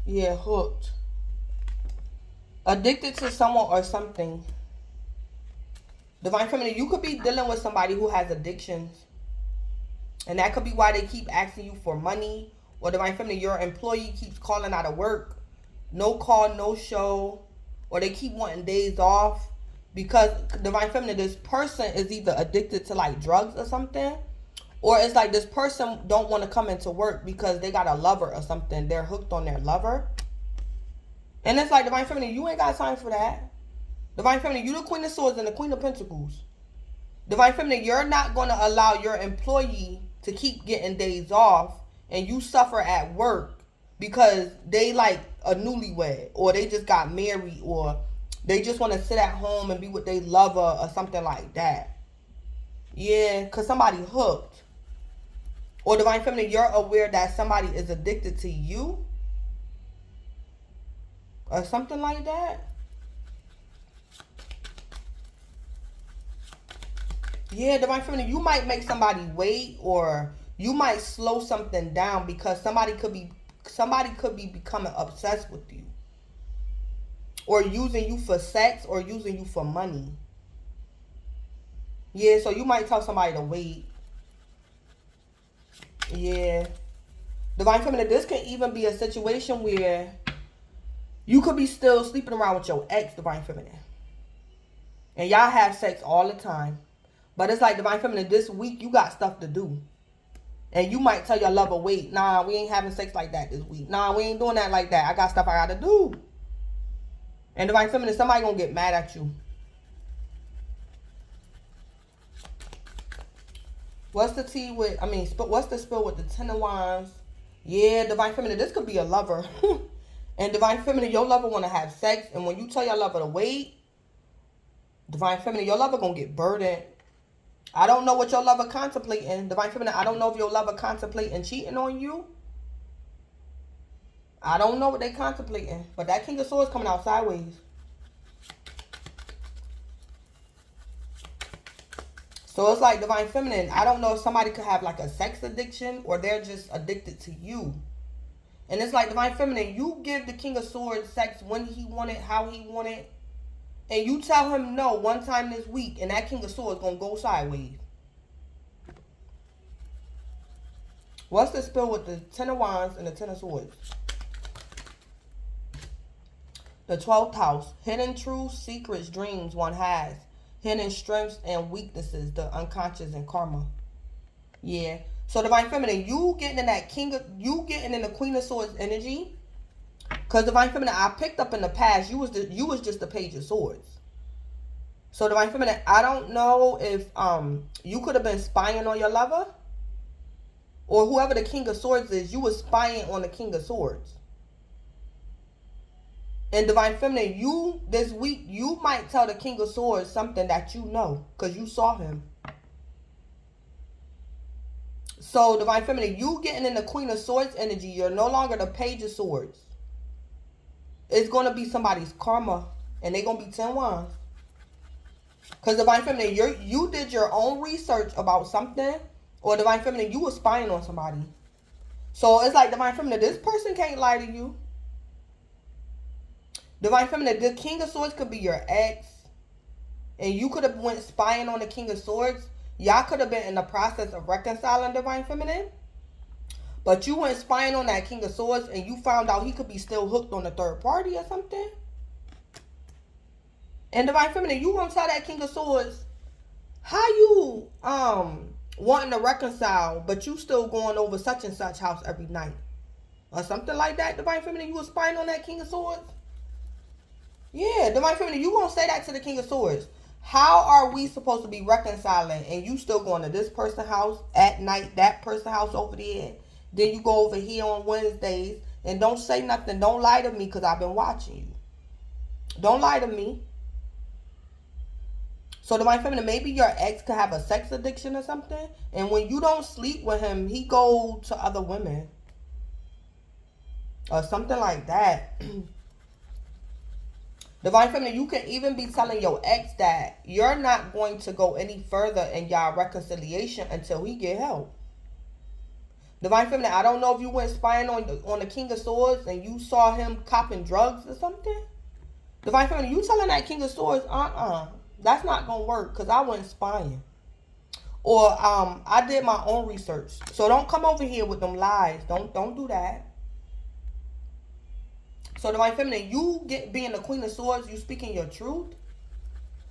Yeah, hooked. Addicted to someone or something. Divine Feminine, you could be dealing with somebody who has addictions. And that could be why they keep asking you for money. Or Divine Feminine, your employee keeps calling out of work. No call, no show. Or they keep wanting days off. Because Divine Feminine, this person is either addicted to like drugs or something. Or it's like this person don't want to come into work because they got a lover or something. They're hooked on their lover. And it's like, Divine Feminine, you ain't got time for that. Divine Feminine, you the Queen of Swords and the Queen of Pentacles. Divine Feminine, you're not going to allow your employee to keep getting days off and you suffer at work because they like a newlywed or they just got married or they just want to sit at home and be with their lover or something like that. Yeah, because somebody hooked. Or Divine Feminine, you're aware that somebody is addicted to you or something like that. Yeah, Divine Feminine, you might make somebody wait or you might slow something down because somebody could be becoming obsessed with you. Or using you for sex or using you for money. Yeah, so you might tell somebody to wait. Yeah. Divine Feminine, this can even be a situation where you could be still sleeping around with your ex, Divine Feminine. And y'all have sex all the time. But it's like, Divine Feminine, this week you got stuff to do. And you might tell your lover, wait, nah, we ain't having sex like that this week. Nah, we ain't doing that like that. I got stuff I got to do. And Divine Feminine, somebody gonna get mad at you. What's the tea with, what's the spell with the Ten of Wands? Yeah, Divine Feminine, this could be a lover. And Divine Feminine, your lover want to have sex. And when you tell your lover to wait, Divine Feminine, your lover gonna get burdened. I don't know what your lover contemplating. Divine Feminine, I don't know if your lover contemplating cheating on you. I don't know what they contemplating. But that King of Swords coming out sideways. So it's like, Divine Feminine, I don't know if somebody could have like a sex addiction or they're just addicted to you. And it's like, Divine Feminine, you give the King of Swords sex when he want it, how he want it. And you tell him no one time this week and that King of Swords going to go sideways. What's the spell with the Ten of Wands and the Ten of Swords? The 12th house. Hidden truths, secrets, dreams one has. Hidden strengths and weaknesses, the unconscious and karma. Yeah. So Divine Feminine, you getting in that you getting in the Queen of Swords energy. Because Divine Feminine, I picked up in the past, you was just the Page of Swords. So Divine Feminine, I don't know if you could have been spying on your lover. Or whoever the King of Swords is, you was spying on the King of Swords. And Divine Feminine, you, this week, you might tell the King of Swords something that you know. Because you saw him. So Divine Feminine, you getting in the Queen of Swords energy. You're no longer the Page of Swords. It's going to be somebody's karma. And they're going to be 10 wands. Because Divine Feminine, you did your own research about something. Or Divine Feminine, you were spying on somebody. So it's like, Divine Feminine, this person can't lie to you. Divine Feminine, the King of Swords could be your ex. And you could have went spying on the King of Swords. Y'all could have been in the process of reconciling, Divine Feminine. But you went spying on that King of Swords and you found out he could be still hooked on a third party or something. And Divine Feminine, you gonna tell that King of Swords how you wanting to reconcile, but you still going over such and such house every night. Or something like that, Divine Feminine. You was spying on that King of Swords. Yeah, Divine Feminine, you gonna say that to the King of Swords. How are we supposed to be reconciling and you still going to this person's house at night, that person's house over there? Then you go over here on Wednesdays and don't say nothing. Don't lie to me because I've been watching you. Don't lie to me. So Divine Feminine, maybe your ex could have a sex addiction or something. And when you don't sleep with him, he go to other women. Or something like that. Divine Feminine, you can even be telling your ex that you're not going to go any further in y'all reconciliation until he get help. Divine Feminine, I don't know if you went spying on the King of Swords and you saw him copping drugs or something. Divine Feminine, you telling that King of Swords, that's not going to work because I went spying. Or I did my own research. So don't come over here with them lies. Don't do that. So Divine Feminine, you being the Queen of Swords, you speaking your truth.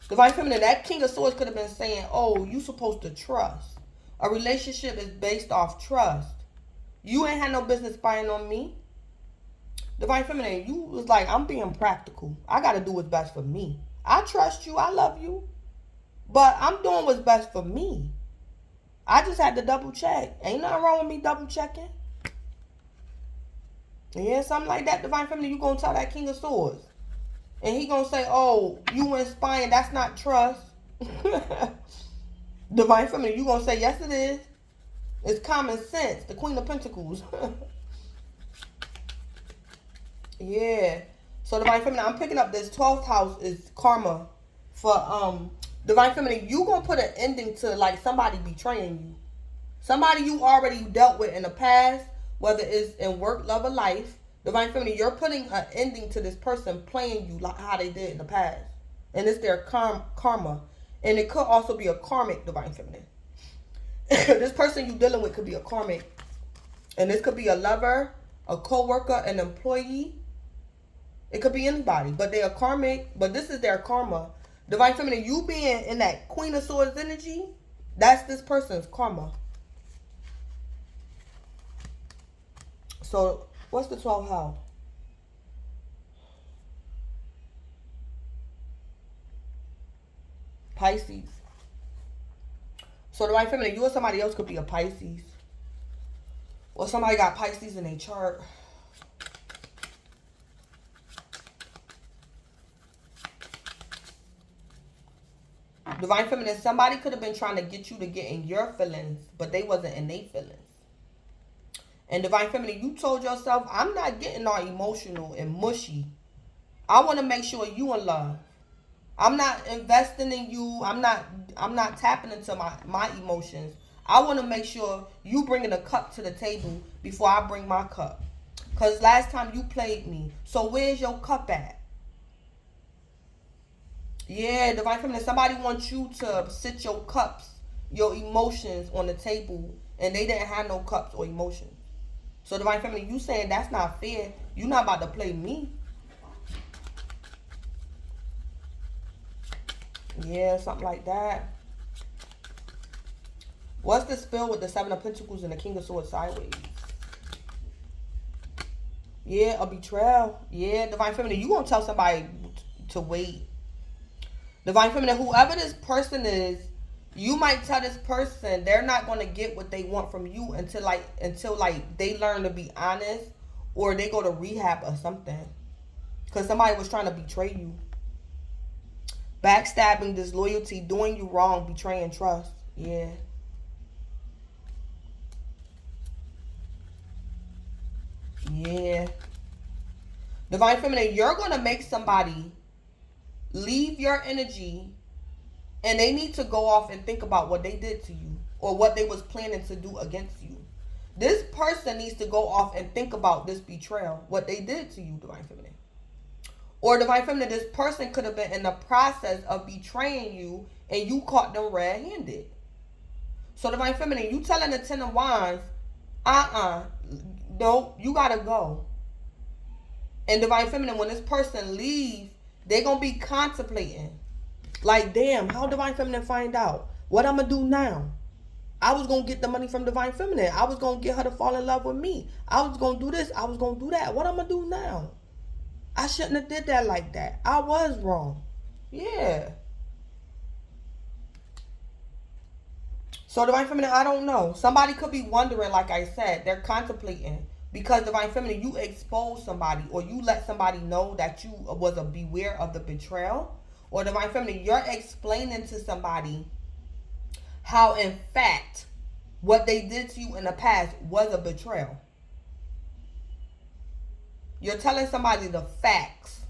Divine Feminine, that King of Swords could have been saying, oh, you supposed to trust. A relationship is based off trust. You ain't had no business spying on me. Divine Feminine, you was like, I'm being practical. I got to do what's best for me. I trust you. I love you. But I'm doing what's best for me. I just had to double check. Ain't nothing wrong with me double checking. Yeah, something like that, Divine Feminine, you going to tell that King of Swords. And he going to say, oh, you went spying. That's not trust. Divine Feminine, you going to say, yes, it is. It's common sense. The Queen of Pentacles. Yeah. So Divine Feminine, I'm picking up this 12th house is karma for Divine Feminine. You gonna put an ending to like somebody betraying you, somebody you already dealt with in the past, whether it's in work, love, or life. Divine Feminine, you're putting an ending to this person playing you like how they did in the past, and it's their karma, and it could also be a karmic Divine Feminine. This person you dealing with could be a karmic, and this could be a lover, a co-worker, an employee. It could be anybody, but they are karmic, but this is their karma. Divine Feminine, you being in that Queen of Swords energy, that's this person's karma. So, what's the 12th house? Pisces. So, Divine Feminine, you or somebody else could be a Pisces. Or somebody got Pisces in their chart. Divine Feminine, somebody could have been trying to get you to get in your feelings, but they wasn't in their feelings. And Divine Feminine, you told yourself, I'm not getting all emotional and mushy. I want to make sure you in love. I'm not investing in you. I'm not tapping into my emotions. I want to make sure you bringing a cup to the table before I bring my cup. Because last time you played me. So where's your cup at? Yeah, Divine Feminine, somebody wants you to sit your cups, your emotions on the table, and they didn't have no cups or emotions. So Divine Feminine, you saying that's not fair. You're not about to play me. Yeah, something like that. What's the spell with the 7 of Pentacles and the King of Swords sideways? Yeah, a betrayal. Yeah, Divine Feminine, you gonna tell somebody to wait. Divine Feminine, whoever this person is, you might tell this person they're not going to get what they want from you until they learn to be honest or they go to rehab or something. Because somebody was trying to betray you. Backstabbing, disloyalty, doing you wrong, betraying trust. Yeah. Yeah. Divine Feminine, you're going to make somebody leave your energy and they need to go off and think about what they did to you or what they was planning to do against you. This person needs to go off and think about this betrayal, what they did to you, Divine Feminine. Or Divine Feminine, this person could have been in the process of betraying you and you caught them red-handed. So Divine Feminine, you telling the 10 of Wands, no, you gotta go. And Divine Feminine, when this person leaves, they're going to be contemplating. Like, damn, how Divine Feminine find out? What I'm going to do now? I was going to get the money from Divine Feminine. I was going to get her to fall in love with me. I was going to do this. I was going to do that. What I'm going to do now? I shouldn't have did that like that. I was wrong. Yeah. So Divine Feminine, I don't know. Somebody could be wondering, like I said, they're contemplating. Because Divine Feminine, you expose somebody or you let somebody know that you was a beware of the betrayal. Or Divine Feminine, you're explaining to somebody how in fact what they did to you in the past was a betrayal. You're telling somebody the facts.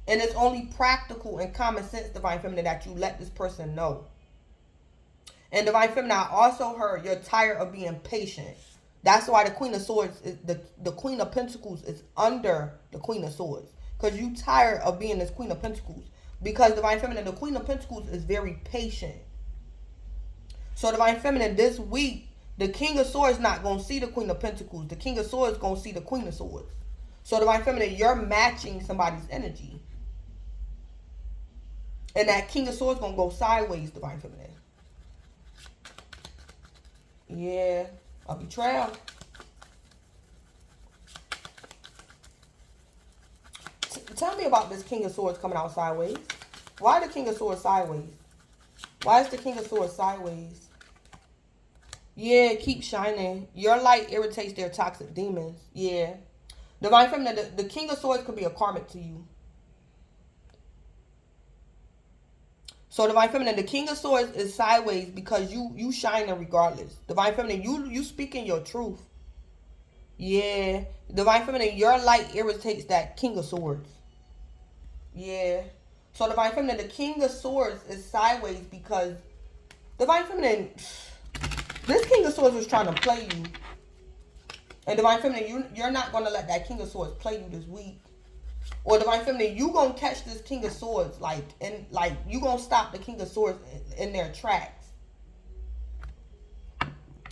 And it's only practical and common sense, Divine Feminine, that you let this person know. And Divine Feminine, I also heard you're tired of being patient. That's why the Queen of Swords, the Queen of Pentacles is under the Queen of Swords. Because you tired of being this Queen of Pentacles. Because Divine Feminine, the Queen of Pentacles is very patient. So Divine Feminine, this week, the King of Swords not going to see the Queen of Pentacles. The King of Swords going to see the Queen of Swords. So Divine Feminine, you're matching somebody's energy. And that King of Swords going to go sideways, Divine Feminine. Yeah, a betrayal. Tell me about this King of Swords coming out sideways. Why the King of Swords sideways? Why is the King of Swords sideways? Yeah, keep shining. Your light irritates their toxic demons. Yeah. Divine Feminine, the King of Swords could be a karmic to you. So Divine Feminine, the King of Swords is sideways because you shining regardless. Divine Feminine, you speaking your truth. Yeah. Divine Feminine, your light irritates that King of Swords. Yeah. So Divine Feminine, the King of Swords is sideways because Divine Feminine, this King of Swords was trying to play you. And Divine Feminine, you're not going to let that King of Swords play you this week. Or Divine Feminine, you going to catch this King of Swords, you going to stop the King of Swords in their tracks.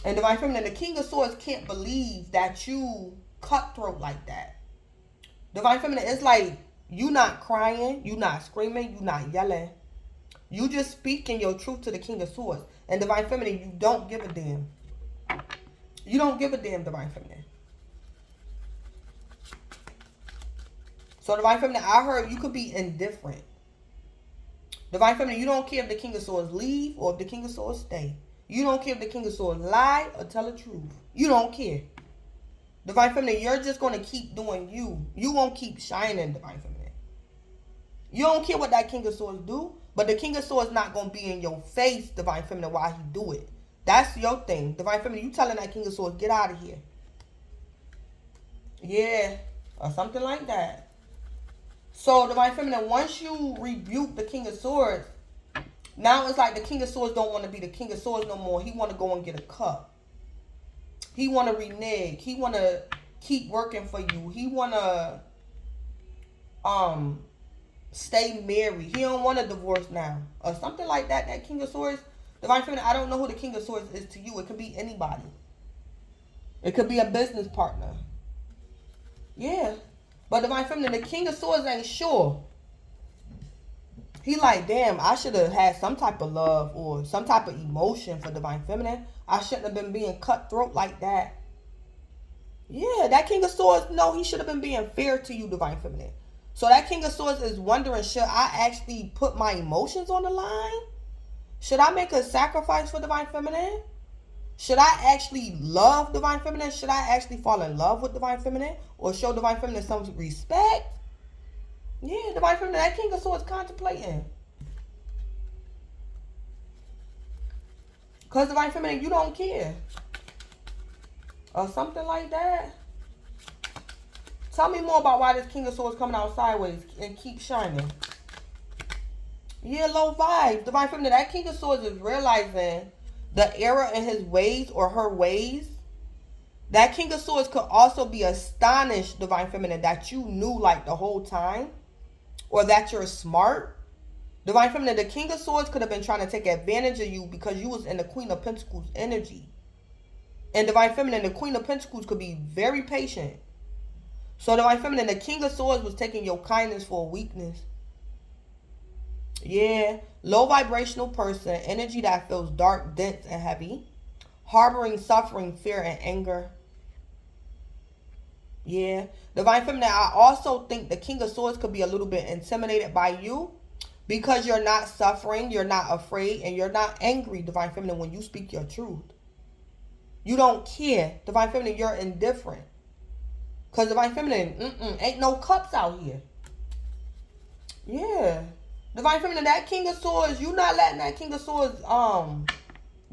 And Divine Feminine, the King of Swords can't believe that you cutthroat like that. Divine Feminine, it's like you not crying, you not screaming, you not yelling. You just speaking your truth to the King of Swords. And Divine Feminine, you don't give a damn. You don't give a damn, Divine Feminine. So Divine Feminine, I heard you could be indifferent. Divine Feminine, you don't care if the King of Swords leave or if the King of Swords stay. You don't care if the King of Swords lie or tell the truth. You don't care. Divine Feminine, you're just going to keep doing you. You won't keep shining, Divine Feminine. You don't care what that King of Swords do, but the King of Swords not going to be in your face, Divine Feminine, while he do it. That's your thing. Divine Feminine, you telling that King of Swords, get out of here. Yeah, or something like that. So, Divine Feminine, once you rebuke the King of Swords, now it's like the King of Swords don't want to be the King of Swords no more. He want to go and get a cup. He want to renege. He want to keep working for you. He want to stay married. He don't want a divorce now. Or something like that. That King of Swords, Divine Feminine, I don't know who the King of Swords is to you. It could be anybody. It could be a business partner. Yeah. But Divine Feminine, the King of Swords ain't sure. He like, damn, I should have had some type of love or some type of emotion for Divine Feminine. I shouldn't have been being cutthroat like that. Yeah, that King of Swords, no, he should have been being fair to you, Divine Feminine. So that King of Swords is wondering, should I actually put my emotions on the line? Should I make a sacrifice for Divine Feminine? Should I actually love Divine Feminine? Should I actually fall in love with Divine Feminine? Or show Divine Feminine some respect? Yeah, Divine Feminine, that King of Swords contemplating. Because Divine Feminine, you don't care. Or something like that. Tell me more about why this King of Swords coming out sideways and keep shining. Yeah, low vibes. Divine Feminine, that King of Swords is realizing the error in his ways or her ways. That King of Swords could also be astonished, Divine Feminine, that you knew like the whole time. Or that you're smart. Divine Feminine, the King of Swords could have been trying to take advantage of you because you was in the Queen of Pentacles energy. And Divine Feminine, the Queen of Pentacles could be very patient. So Divine Feminine, the King of Swords was taking your kindness for a weakness. Yeah, low vibrational person, energy that feels dark, dense, and heavy. Harboring, suffering, fear, and anger. Yeah. Divine Feminine, I also think the King of Swords could be a little bit intimidated by you because you're not suffering, you're not afraid, and you're not angry, Divine Feminine, when you speak your truth. You don't care. Divine Feminine, you're indifferent. Because Divine Feminine, ain't no cups out here. Yeah. Divine Feminine, that King of Swords, you not letting that King of Swords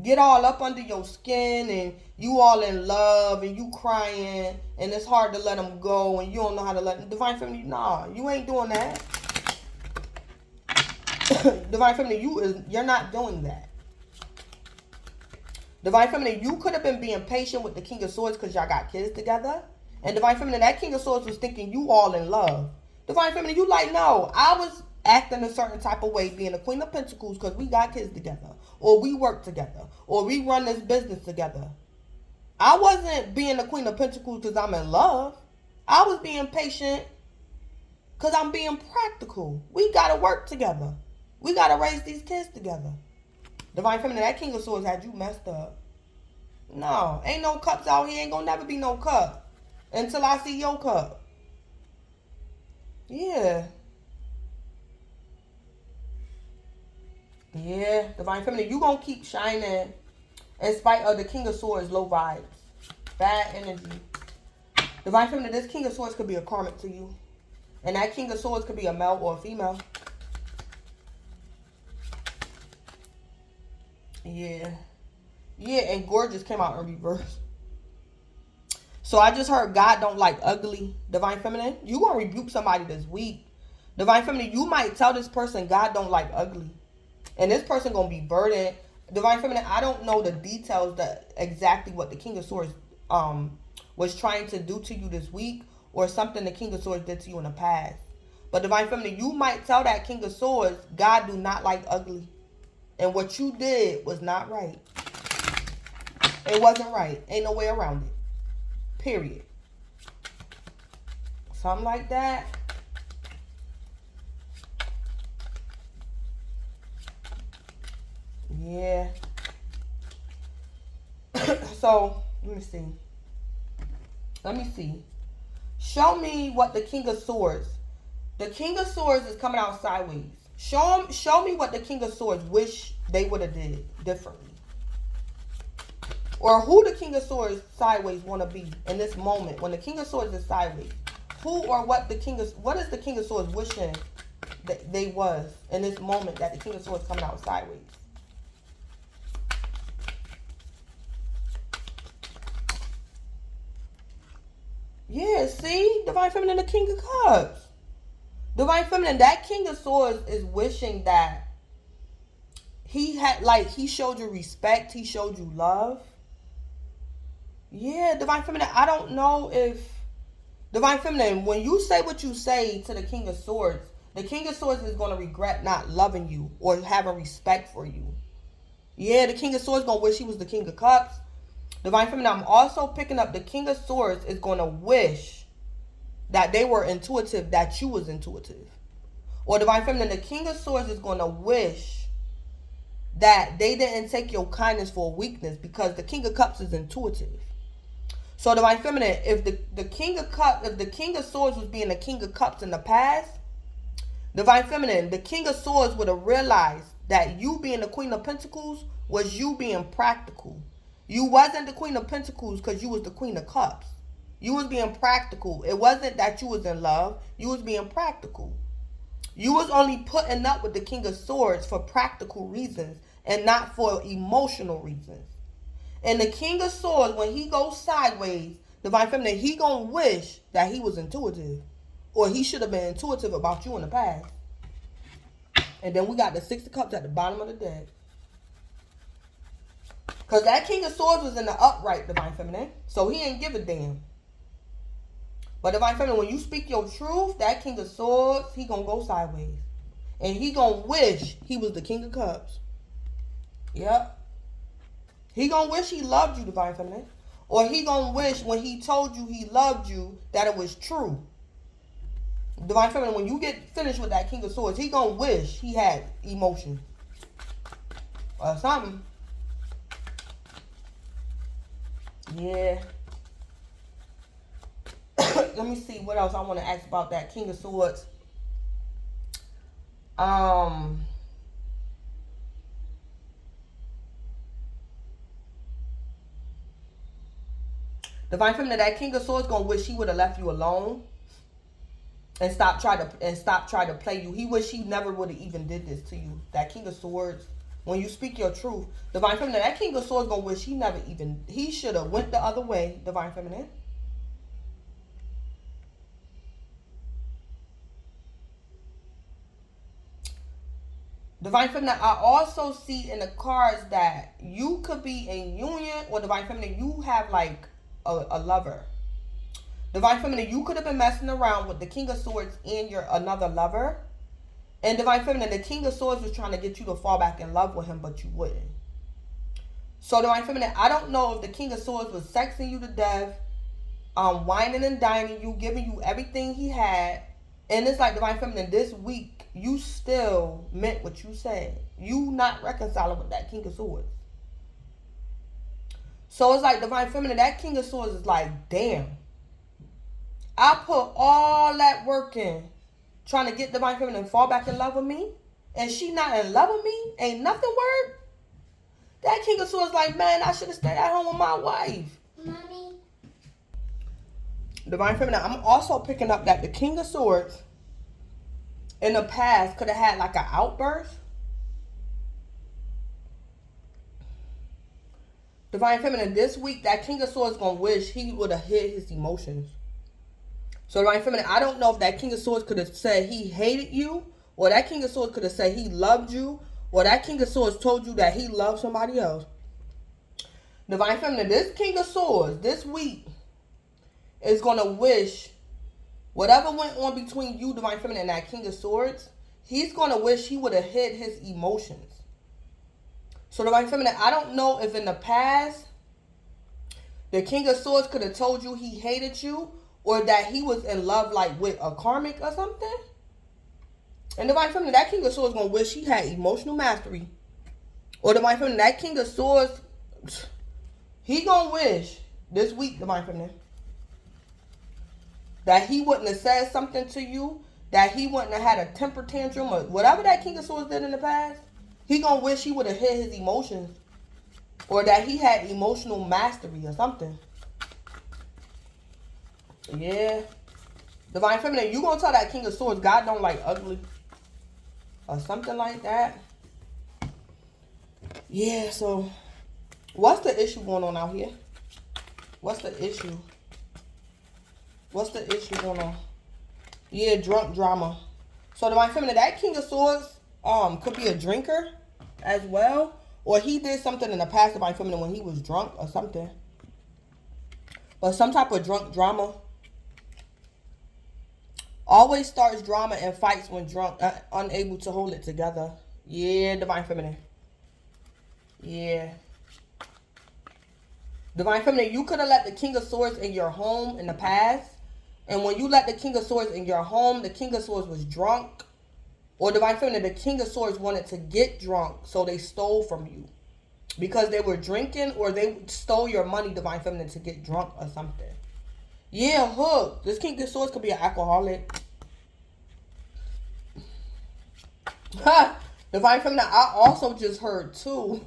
get all up under your skin and you all in love and you crying and it's hard to let him go and you don't know how to let him. Divine Feminine, nah, you ain't doing that. Divine Feminine, you're not doing that. Divine Feminine, you could have been being patient with the King of Swords because y'all got kids together. And Divine Feminine, that King of Swords was thinking you all in love. Divine Feminine, you like, no, I was acting a certain type of way being the Queen of Pentacles because we got kids together. Or we work together. Or we run this business together. I wasn't being the Queen of Pentacles because I'm in love. I was being patient because I'm being practical. We got to work together. We got to raise these kids together. Divine Feminine, that King of Swords had you messed up. No, ain't no cups out here. Ain't gonna never be no cup until I see your cup. Yeah. Yeah, Divine Feminine, you gonna keep shining in spite of the King of Swords low vibes. Bad energy. Divine Feminine, this King of Swords could be a karmic to you. And that King of Swords could be a male or a female. Yeah. Yeah, and Gorgeous came out in reverse. So I just heard God don't like ugly. Divine Feminine, you gonna rebuke somebody this week. Divine Feminine, you might tell this person God don't like ugly. And this person gonna be burdened. Divine Feminine, I don't know the details that exactly what the King of Swords was trying to do to you this week, or something the King of Swords did to you in the past. But Divine Feminine, you might tell that King of Swords, God do not like ugly. And what you did was not right. It wasn't right. Ain't no way around it. Period. Something like that. Yeah. So, let me see. Let me see. Show me what the King of Swords. The King of Swords is coming out sideways. Show me what the King of Swords wish they would have did differently. Or who the King of Swords sideways want to be in this moment when the King of Swords is sideways. Who or what the King of, what is the King of Swords wishing that they was in this moment that the King of Swords coming out sideways? Yeah, see? Divine Feminine, the King of Cups. Divine Feminine, that King of Swords is wishing that he had, like, he showed you respect. He showed you love. Yeah, Divine Feminine, I don't know if... Divine Feminine, when you say what you say to the King of Swords, the King of Swords is going to regret not loving you or having respect for you. Yeah, the King of Swords going to wish he was the King of Cups. Divine Feminine, I'm also picking up the King of Swords is going to wish that they were intuitive, that you was intuitive. Or Divine Feminine, the King of Swords is going to wish that they didn't take your kindness for a weakness, because the King of Cups is intuitive. So Divine Feminine, if the King of Cups, if the King of Swords was being the King of Cups in the past, Divine Feminine, the King of Swords would have realized that you being the Queen of Pentacles was you being practical. You wasn't the Queen of Pentacles because you was the Queen of Cups. You was being practical. It wasn't that you was in love. You was being practical. You was only putting up with the King of Swords for practical reasons and not for emotional reasons. And the King of Swords, when he goes sideways, Divine Feminine, he gonna wish that he was intuitive. Or he should have been intuitive about you in the past. And then we got the Six of Cups at the bottom of the deck. Because that King of Swords was in the upright, Divine Feminine. So he ain't give a damn. But Divine Feminine, when you speak your truth, that King of Swords, he gonna go sideways. And he gonna wish he was the King of Cups. Yep. He gonna wish he loved you, Divine Feminine. Or he gonna wish when he told you he loved you that it was true. Divine Feminine, when you get finished with that King of Swords, he gonna wish he had emotion. Or something. Yeah. Let me see what else I want to ask about that King of Swords. Divine Feminine, that King of Swords gonna wish he would have left you alone and stop trying to play you. He wish he never would have even did this to you. That King of Swords, when you speak your truth, Divine Feminine, that King of Swords gonna wish he should have went the other way, Divine Feminine. Divine Feminine, I also see in the cards that you could be in union, or Divine Feminine, you have like a lover. Divine Feminine, you could have been messing around with the King of Swords and your another lover. And Divine Feminine, the King of Swords was trying to get you to fall back in love with him, but you wouldn't. So Divine Feminine, I don't know if the King of Swords was sexing you to death, whining and dining you, giving you everything he had. And it's like, Divine Feminine, this week, you still meant what you said. You not reconciling with that King of Swords. So it's like, Divine Feminine, that King of Swords is like, damn. I put all that work in trying to get Divine Feminine to fall back in love with me, and she not in love with me. Ain't nothing work. That King of Swords like, man, I should have stayed at home with my wife. Mommy. Divine Feminine, I'm also picking up that the King of Swords in the past could have had like an outburst. Divine Feminine, this week, that King of Swords gonna wish he would have hid his emotions. So Divine Feminine, I don't know if that King of Swords could have said he hated you, or that King of Swords could have said he loved you, or that King of Swords told you that he loved somebody else. Divine Feminine, this King of Swords this week is going to wish whatever went on between you, Divine Feminine, and that King of Swords, he's going to wish he would have hid his emotions. So Divine Feminine, I don't know if in the past the King of Swords could have told you he hated you, or that he was in love like with a karmic or something. And Divine Feminine, that King of Swords going to wish he had emotional mastery. Or Divine Feminine, that King of Swords, he going to wish this week, Divine Feminine, that he wouldn't have said something to you, that he wouldn't have had a temper tantrum, or whatever that King of Swords did in the past. He going to wish he would have hid his emotions, or that he had emotional mastery or something. Yeah. Divine Feminine, you going to tell that King of Swords God don't like ugly, or something like that. Yeah, so what's the issue going on out here? What's the issue? What's the issue going on? Yeah, drunk drama. So Divine Feminine, that King of Swords could be a drinker as well, or he did something in the past, Divine Feminine, when he was drunk or something. But some type of drunk drama. Always starts drama and fights when drunk, unable to hold it together. Yeah, Divine Feminine. Yeah. Divine Feminine, you could have let the King of Swords in your home in the past. And when you let the King of Swords in your home, the King of Swords was drunk. Or Divine Feminine, the King of Swords wanted to get drunk, so they stole from you. Because they were drinking, or they stole your money, Divine Feminine, to get drunk or something. Yeah, hook. This King of Swords could be an alcoholic. Ha! Divine Feminine, I also just heard too,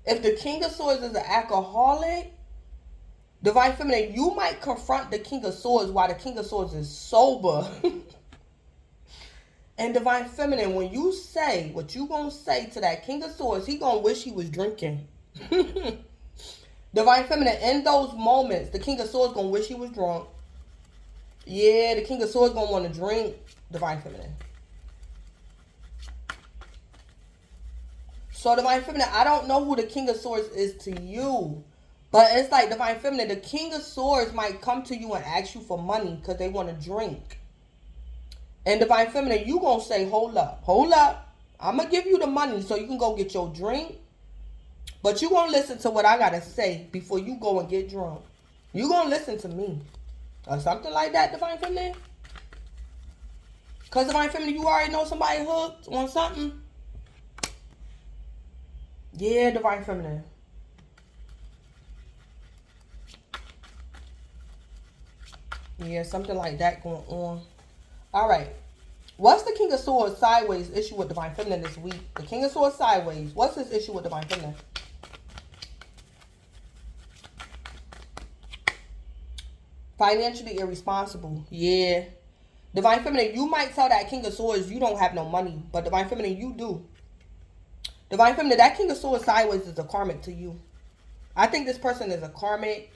if the King of Swords is an alcoholic, Divine Feminine, you might confront the King of Swords while the King of Swords is sober. And Divine Feminine, when you say what you gonna say to that King of Swords, he gonna wish he was drinking. Divine Feminine, in those moments, the King of Swords gonna wish he was drunk. Yeah, the King of Swords gonna want to drink. Divine Feminine. So Divine Feminine, I don't know who the King of Swords is to you. But it's like, Divine Feminine, the King of Swords might come to you and ask you for money because they want to drink. And Divine Feminine, you gonna say, hold up. I'm gonna give you the money so you can go get your drink. But you gonna listen to what I gotta say before you go and get drunk. You gonna listen to me. Or something like that, Divine Feminine. Because Divine Feminine, you already know somebody hooked on something. Yeah, Divine Feminine. Yeah, something like that going on. All right. What's the King of Swords sideways issue with Divine Feminine this week? The King of Swords sideways. What's his issue with Divine Feminine? Financially irresponsible. Yeah. Divine Feminine, you might tell that King of Swords you don't have no money. But Divine Feminine, you do. Divine Feminine, that King of Swords sideways is a karmic to you. I think this person is a karmic.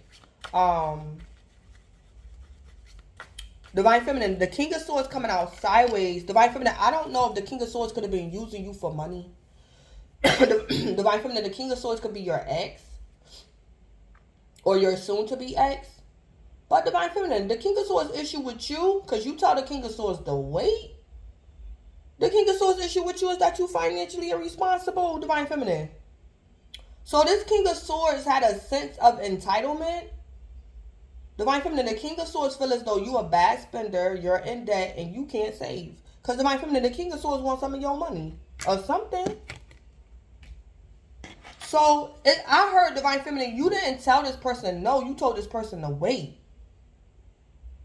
Divine Feminine, the King of Swords coming out sideways. Divine Feminine, I don't know if the King of Swords could have been using you for money. Divine Feminine, the King of Swords could be your ex or your soon-to-be ex. But Divine Feminine, the King of Swords issue with you, because you tell the King of Swords to wait. The King of Swords issue with you is that you financially irresponsible, Divine Feminine. So this King of Swords had a sense of entitlement. Divine Feminine, the King of Swords feel as though you a bad spender, you're in debt, and you can't save. Because Divine Feminine, the King of Swords wants some of your money or something. So I heard, Divine Feminine, you didn't tell this person no, you told this person to wait.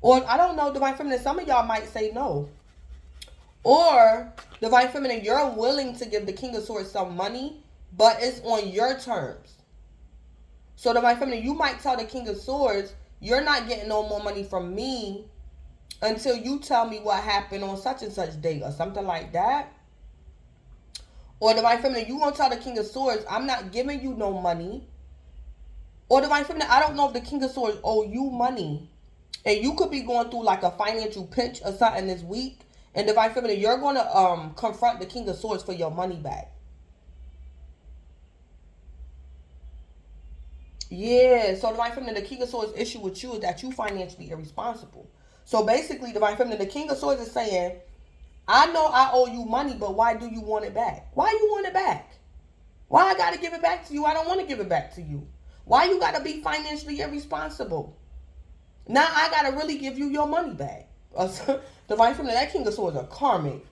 Or I don't know, Divine Feminine, some of y'all might say no. Or Divine Feminine, you're willing to give the King of Swords some money, but it's on your terms. So Divine Feminine, you might tell the King of Swords, you're not getting no more money from me until you tell me what happened on such and such date or something like that. Or Divine Feminine, you gonna tell the King of Swords, I'm not giving you no money. Or Divine Feminine, I don't know if the King of Swords owe you money. And you could be going through like a financial pinch or something this week. And Divine Feminine, you're going to confront the King of Swords for your money back. Yeah, so Divine Feminine, the King of Swords issue with you is that you financially irresponsible. So basically, Divine Feminine, the King of Swords is saying, I know I owe you money, but why do you want it back? Why you want it back? Why I got to give it back to you? I don't want to give it back to you. Why you got to be financially irresponsible? Now I got to really give you your money back. Divine Feminine, that King of Swords are karmic.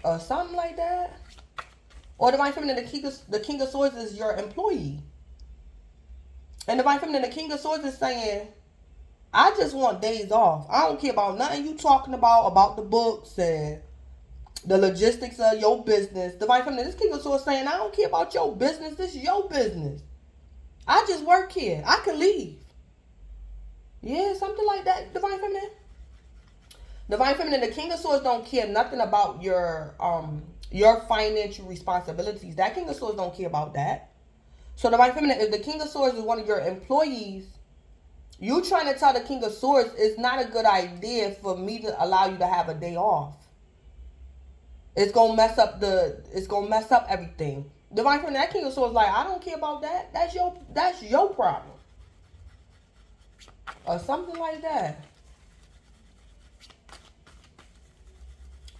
Or something like that. Or Divine Feminine, the King of Swords is your employee. And Divine Feminine, the King of Swords is saying, I just want days off. I don't care about nothing you talking about the books and the logistics of your business. Divine Feminine, this King of Swords saying, I don't care about your business. This is your business. I just work here. I can leave. Yeah, something like that, Divine Feminine. Divine Feminine, the King of Swords don't care nothing about your financial responsibilities. That King of Swords don't care about that. So Divine Feminine, if the King of Swords is one of your employees, you trying to tell the King of Swords it's not a good idea for me to allow you to have a day off. It's gonna mess up everything. Divine Feminine, that King of Swords like, I don't care about that. That's your problem. Or something like that.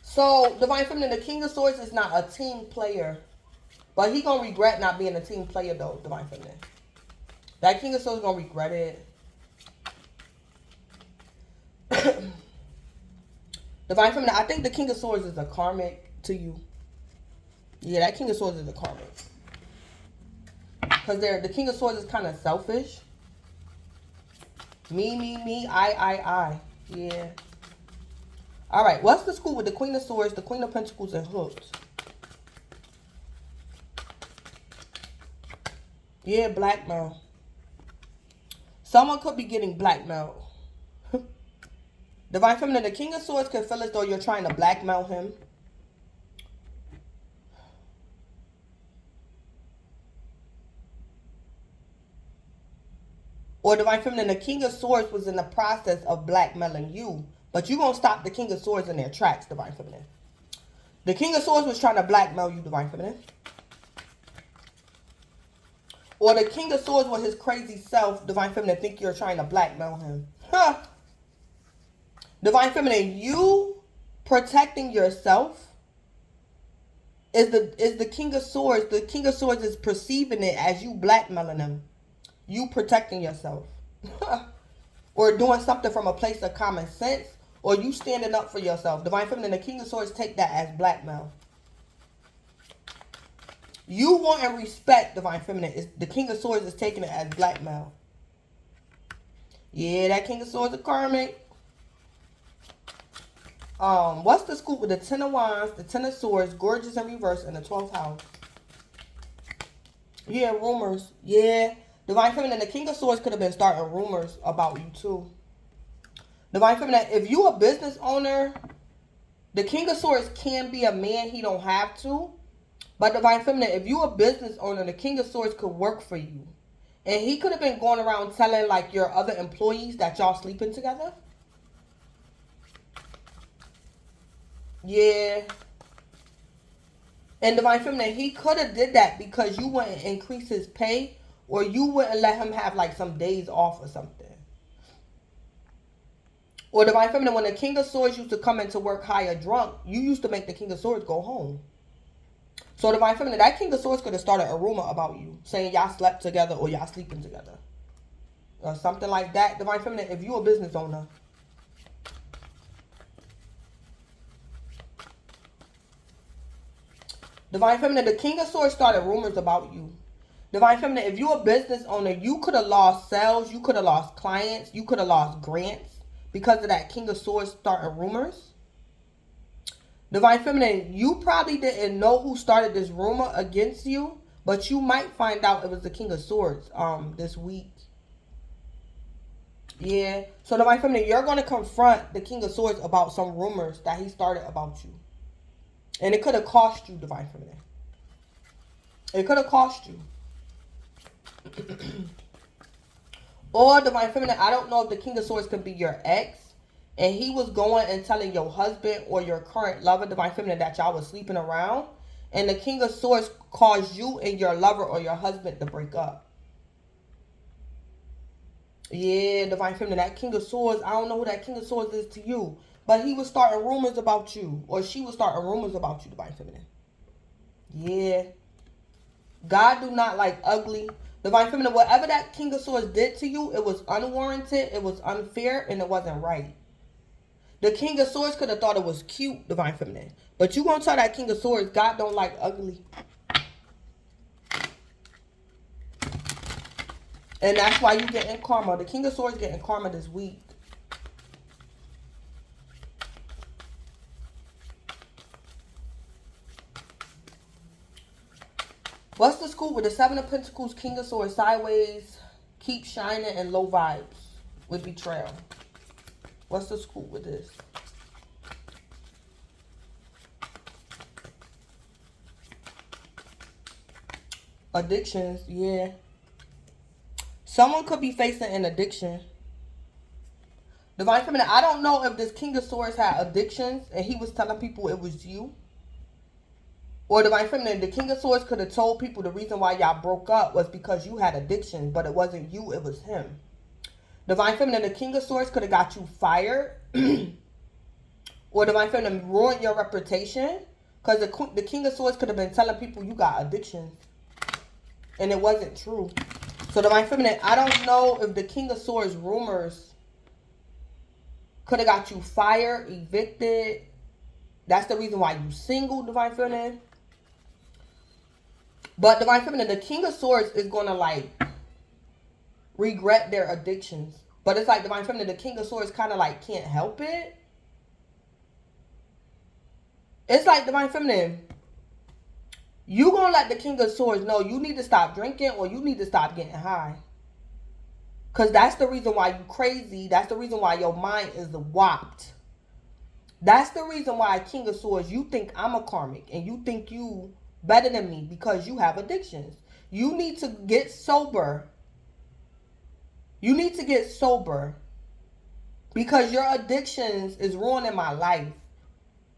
So, Divine Feminine, the King of Swords is not a team player. But he gonna regret not being a team player though, Divine Feminine. That King of Swords gonna regret it. Divine Feminine, I think the King of Swords is a karmic to you. Yeah, that King of Swords is a karmic. Because the King of Swords is kind of selfish. Me, I. Yeah. All right, what's the scoop with the Queen of Swords, the Queen of Pentacles, and hooks? Yeah, blackmail. Someone could be getting blackmailed. Divine Feminine, the King of Swords can feel as though you're trying to blackmail him. Or Divine Feminine, the King of Swords was in the process of blackmailing you. But you're going to stop the King of Swords in their tracks, Divine Feminine. The King of Swords was trying to blackmail you, Divine Feminine. Or the King of Swords with his crazy self, Divine Feminine, think you're trying to blackmail him. Huh. Divine Feminine, you protecting yourself is the King of Swords. The King of Swords is perceiving it as you blackmailing him. You protecting yourself. Or doing something from a place of common sense. Or you standing up for yourself. Divine Feminine, the King of Swords take that as blackmail. You wanting respect, Divine Feminine. The King of Swords is taking it as blackmail. Yeah, that King of Swords is karmic. What's the scoop with the Ten of Wands, the Ten of Swords, gorgeous in reverse, and the 12th house? Yeah, rumors. Yeah. Divine Feminine, the King of Swords could have been starting rumors about you too. Divine Feminine, if you a business owner, the King of Swords can be a man. He don't have to. But Divine Feminine, if you a business owner, the King of Swords could work for you. And he could have been going around telling like your other employees that y'all sleeping together. Yeah. And Divine Feminine, he could have did that because you wouldn't increase his pay, or you wouldn't let him have like some days off or something. Or Divine Feminine, when the King of Swords used to come into work high or drunk, you used to make the King of Swords go home. So Divine Feminine, that King of Swords could have started a rumor about you, saying y'all slept together or y'all sleeping together. Or something like that. Divine Feminine, if you're a business owner. Divine Feminine, the King of Swords started rumors about you. Divine Feminine, if you're a business owner, you could have lost sales, you could have lost clients, you could have lost grants because of that King of Swords starting rumors. Divine Feminine, you probably didn't know who started this rumor against you, but you might find out it was the King of Swords this week. Yeah. So Divine Feminine, you're going to confront the King of Swords about some rumors that he started about you. And it could have cost you, Divine Feminine. It could have cost you. Or Divine Feminine, I don't know if the King of Swords could be your ex, and he was going and telling your husband or your current lover, Divine Feminine, that y'all was sleeping around, and the King of Swords caused you and your lover or your husband to break up. Yeah, Divine Feminine, that King of Swords, I don't know who that King of Swords is to you, but he was starting rumors about you, or she was starting rumors about you, Divine Feminine. Yeah. God do not like ugly. Divine Feminine, whatever that King of Swords did to you, it was unwarranted, it was unfair, and it wasn't right. The King of Swords could have thought it was cute, Divine Feminine. But you gonna tell that King of Swords, God don't like ugly. And that's why you getting karma. The King of Swords getting karma this week. What's the scoop with the Seven of Pentacles, King of Swords, sideways, keep shining, and low vibes with betrayal? What's the scoop with this? Addictions, yeah. Someone could be facing an addiction. Divine Feminine, I don't know if this King of Swords had addictions and he was telling people it was you. Or Divine Feminine, the King of Swords could have told people the reason why y'all broke up was because you had addiction, but it wasn't you, it was him. Divine Feminine, the King of Swords could have got you fired. Or Divine Feminine ruined your reputation. Because the King of Swords could have been telling people you got addiction. And it wasn't true. So Divine Feminine, I don't know if the King of Swords rumors could have got you fired, evicted. That's the reason why you single, Divine Feminine. But Divine Feminine, the King of Swords is going to like regret their addictions. But it's like Divine Feminine, the King of Swords kind of like can't help it. It's like Divine Feminine, you going to let the King of Swords know you need to stop drinking or you need to stop getting high. Because that's the reason why you crazy. That's the reason why your mind is whopped. That's the reason why, King of Swords, you think I'm a karmic and you think you better than me because you have addictions. You need to get sober. You need to get sober because your addictions is ruining my life.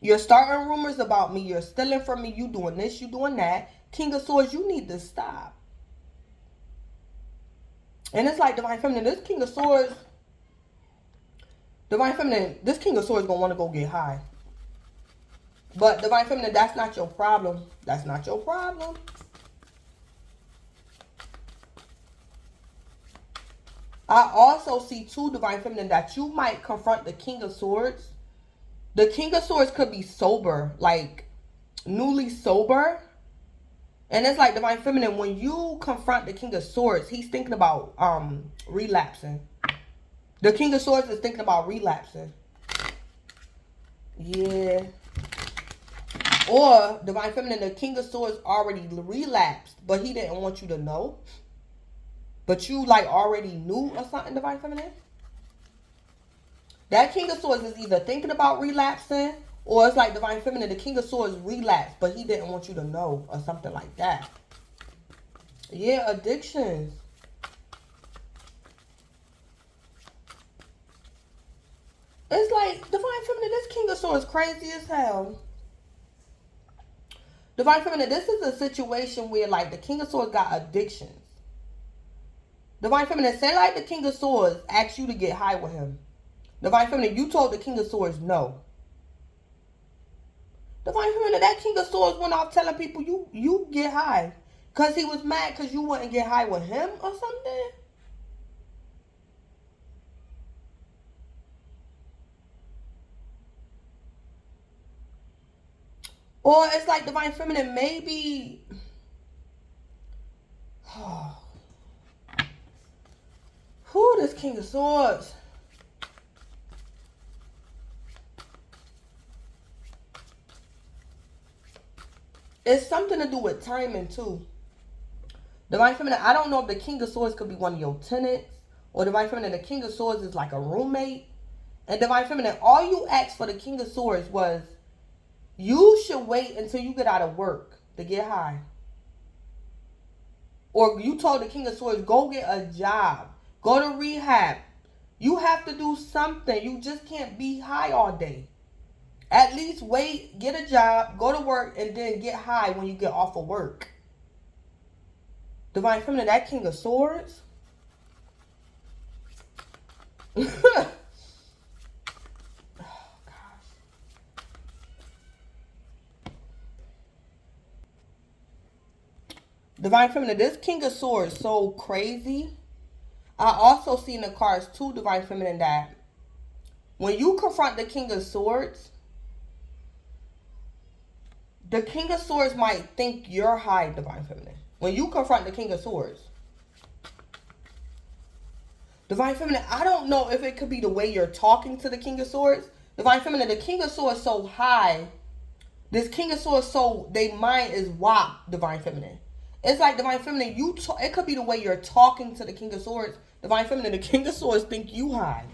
You're starting rumors about me. You're stealing from me. You doing this, you doing that. King of Swords, you need to stop. And it's like Divine Feminine, this King of Swords, Divine Feminine, this King of Swords gonna want to go get high. But Divine Feminine, that's not your problem. That's not your problem. I also see too, Divine Feminine, that you might confront the King of Swords. The King of Swords could be sober, like newly sober. And it's like Divine Feminine, when you confront the King of Swords, he's thinking about relapsing. The King of Swords is thinking about relapsing. Yeah. Or Divine Feminine, the King of Swords already relapsed, but he didn't want you to know. But you like already knew or something, Divine Feminine. That King of Swords is either thinking about relapsing, or it's like Divine Feminine, the King of Swords relapsed, but he didn't want you to know or something like that. Yeah, addictions. It's like Divine Feminine, this King of Swords crazy as hell. Divine Feminine, this is a situation where, like, the King of Swords got addictions. Divine Feminine, say, like, the King of Swords asked you to get high with him. Divine Feminine, you told the King of Swords no. Divine Feminine, that King of Swords went off telling people you get high. Because he was mad because you wouldn't get high with him or something. Or it's like Divine Feminine, maybe... Who this King of Swords? It's something to do with timing too. Divine Feminine, I don't know if the King of Swords could be one of your tenants. Or Divine Feminine, the King of Swords is like a roommate. And Divine Feminine, all you asked for the King of Swords was, you should wait until you get out of work to get high. Or you told the King of Swords, go get a job. Go to rehab. You have to do something. You just can't be high all day. At least wait, get a job, go to work, and then get high when you get off of work. Divine Feminine, that King of Swords. Oh, gosh. Divine Feminine, this King of Swords so crazy. I also see in the cards too, Divine Feminine, that when you confront the King of Swords, the King of Swords might think you're high, Divine Feminine. When you confront the King of Swords. Divine Feminine, I don't know if it could be the way you're talking to the King of Swords. Divine Feminine, the King of Swords so high. This King of Swords so, their mind is whopped, Divine Feminine. It's like, Divine Feminine, it could be the way you're talking to the King of Swords. Divine Feminine, the King of Swords think you high.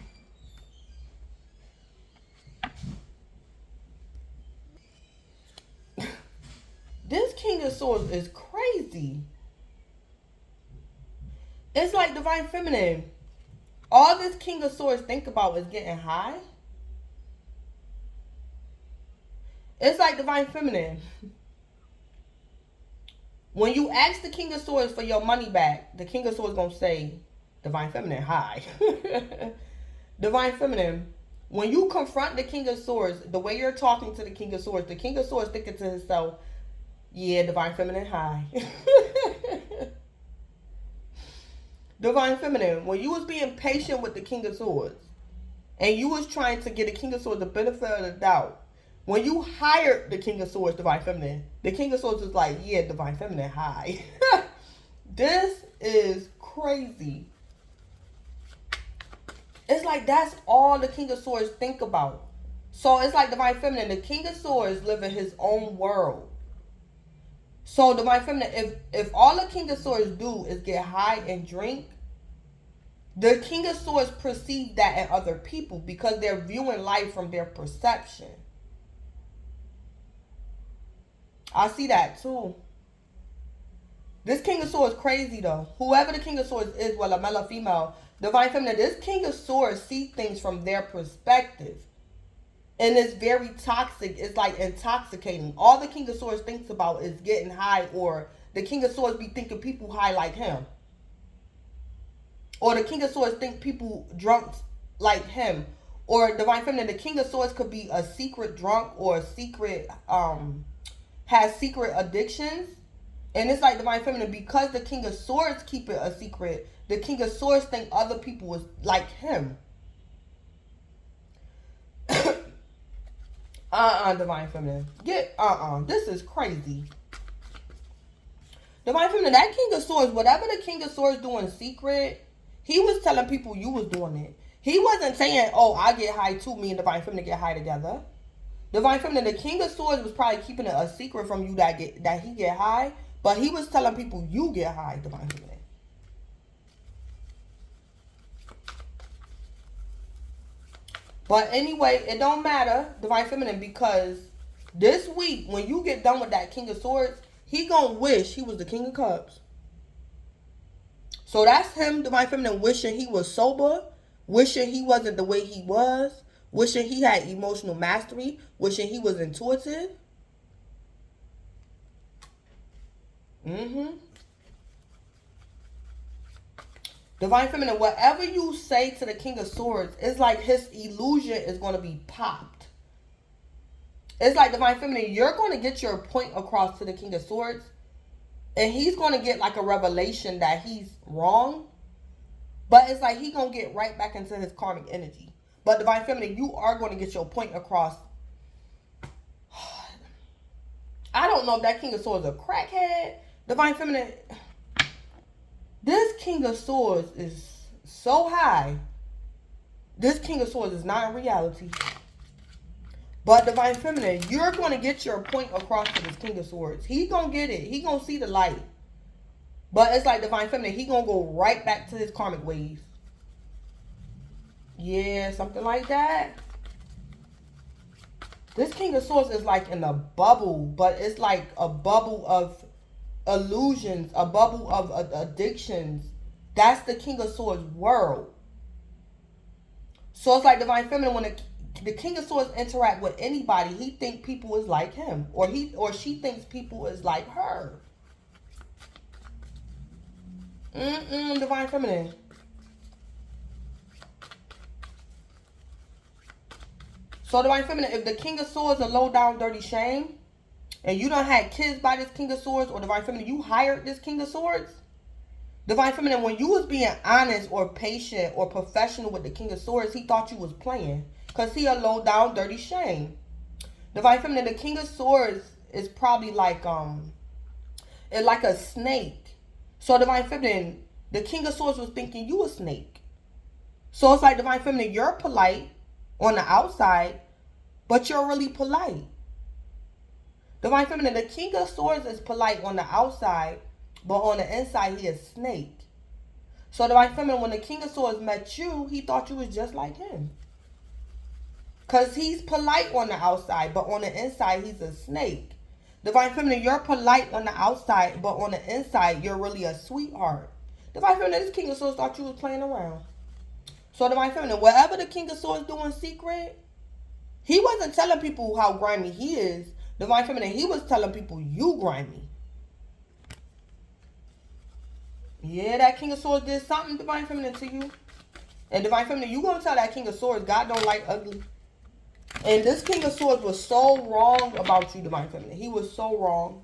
This King of Swords is crazy. It's like, Divine Feminine, all this King of Swords think about is getting high. It's like, Divine Feminine, when you ask the King of Swords for your money back, the King of Swords gonna say, Divine Feminine, high. Divine Feminine, when you confront the King of Swords, the way you're talking to the King of Swords thinking to himself, yeah, Divine Feminine, high. Divine Feminine, when you was being patient with the King of Swords, and you was trying to get the King of Swords the benefit of the doubt, when you hired the King of Swords, Divine Feminine, the King of Swords was like, yeah, Divine Feminine, high. This is crazy. It's like that's all the King of Swords think about. So it's like, Divine Feminine, the King of Swords live in his own world. So, Divine Feminine, if all the King of Swords do is get high and drink, the King of Swords perceive that in other people because they're viewing life from their perception. I see that too. This King of Swords crazy though. Whoever the King of Swords is, whether male or female, Divine Feminine, this King of Swords see things from their perspective. And it's very toxic. It's like intoxicating. All the King of Swords thinks about is getting high, or the King of Swords be thinking people high like him. Or the King of Swords think people drunk like him. Or Divine Feminine, the King of Swords could be a secret drunk or a secret, has secret addictions. And it's like, Divine Feminine, because the King of Swords keep it a secret, the King of Swords think other people is like him. Divine Feminine. This is crazy. Divine Feminine, that King of Swords, whatever the King of Swords do in secret, he was telling people you was doing it. He wasn't saying, oh, I get high too, me and Divine Feminine get high together. Divine Feminine, the King of Swords was probably keeping it a secret from you that he get high, but he was telling people you get high, Divine Feminine. But anyway, it don't matter, Divine Feminine, because this week, when you get done with that King of Swords, he gonna wish he was the King of Cups. So that's him, Divine Feminine, wishing he was sober, wishing he wasn't the way he was, wishing he had emotional mastery, wishing he was intuitive. Divine Feminine, whatever you say to the King of Swords, it's like his illusion is going to be popped. It's like, Divine Feminine, you're going to get your point across to the King of Swords. And he's going to get like a revelation that he's wrong. But it's like he's going to get right back into his karmic energy. But Divine Feminine, you are going to get your point across. I don't know if that King of Swords is a crackhead. Divine Feminine, this King of Swords is so high. This King of Swords is not in reality. But Divine Feminine, you're going to get your point across to this King of Swords. He's going to get it. He's going to see the light. But it's like Divine Feminine, he's going to go right back to his karmic ways. Yeah, something like that. This King of Swords is like in a bubble, but it's like a bubble of illusions, a bubble of addictions. That's the King of Swords world. So it's like Divine Feminine, when the King of Swords interact with anybody, he think people is like him, or she thinks people is like her. Divine Feminine. So Divine Feminine, if the King of Swords a low down dirty shame, and you done had kids by this King of Swords, or Divine Feminine, you hired this King of Swords, Divine Feminine, when you was being honest or patient or professional with the King of Swords, he thought you was playing. Because he a low down dirty shame. Divine Feminine, the King of Swords is probably like like a snake. So Divine Feminine, the King of Swords was thinking you a snake. So it's like, Divine Feminine, you're polite on the outside, but you're really polite. Divine Feminine, the King of Swords is polite on the outside, but on the inside, he is snake. So Divine Feminine, when the King of Swords met you, he thought you was just like him. Because he's polite on the outside, but on the inside, he's a snake. Divine Feminine, you're polite on the outside, but on the inside, you're really a sweetheart. Divine Feminine, this King of Swords thought you was playing around. So Divine Feminine, whatever the King of Swords do in secret, he wasn't telling people how grimy he is. Divine Feminine, he was telling people you grimy. Yeah, that King of Swords did something, Divine Feminine, to you. And Divine Feminine, you gonna tell that King of Swords God don't like ugly. And this King of Swords was so wrong about you, Divine Feminine. He was so wrong.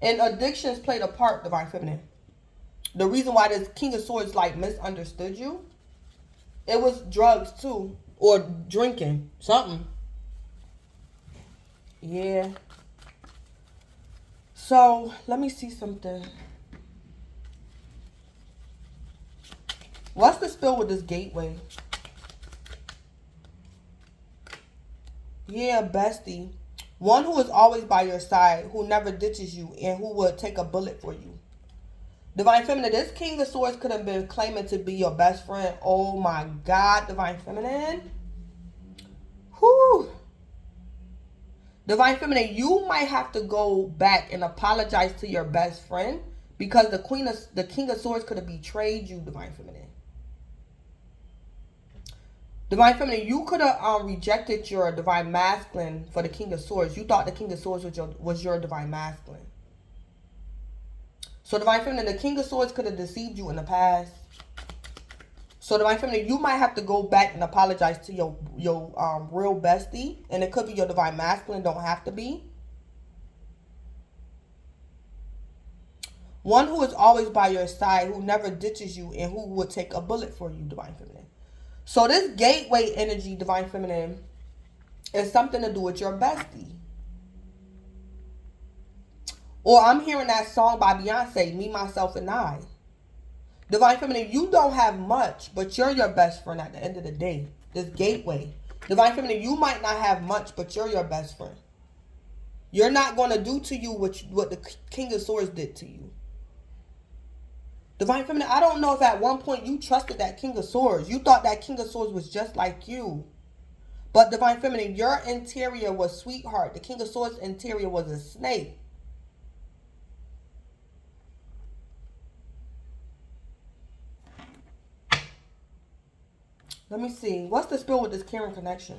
And addictions played a part, Divine Feminine. The reason why this King of Swords like misunderstood you, it was drugs too. Or drinking. Something. Yeah. So, let me see something. What's the spell with this gateway? Yeah, bestie. One who is always by your side, who never ditches you, and who would take a bullet for you. Divine Feminine, this King of Swords could have been claiming to be your best friend. Oh my God, Divine Feminine. Whew. Divine Feminine, you might have to go back and apologize to your best friend, because the King of Swords could have betrayed you, Divine Feminine. Divine Feminine, you could have rejected your Divine Masculine for the King of Swords. You thought the King of Swords was your Divine Masculine. So Divine Feminine, the King of Swords could have deceived you in the past. So Divine Feminine, you might have to go back and apologize to your real bestie. And it could be your Divine Masculine, don't have to be. One who is always by your side, who never ditches you, and who would take a bullet for you, Divine Feminine. So this gateway energy, Divine Feminine, is something to do with your bestie. Or I'm hearing that song by Beyonce, Me, Myself, and I. Divine Feminine, you don't have much, but you're your best friend at the end of the day. This gateway. Divine Feminine, you might not have much, but you're your best friend. You're not going to do to you what the King of Swords did to you. Divine Feminine, I don't know if at one point you trusted that King of Swords. You thought that King of Swords was just like you. But Divine Feminine, your interior was sweetheart. The King of Swords' interior was a snake. Let me see. What's the spell with this caring connection?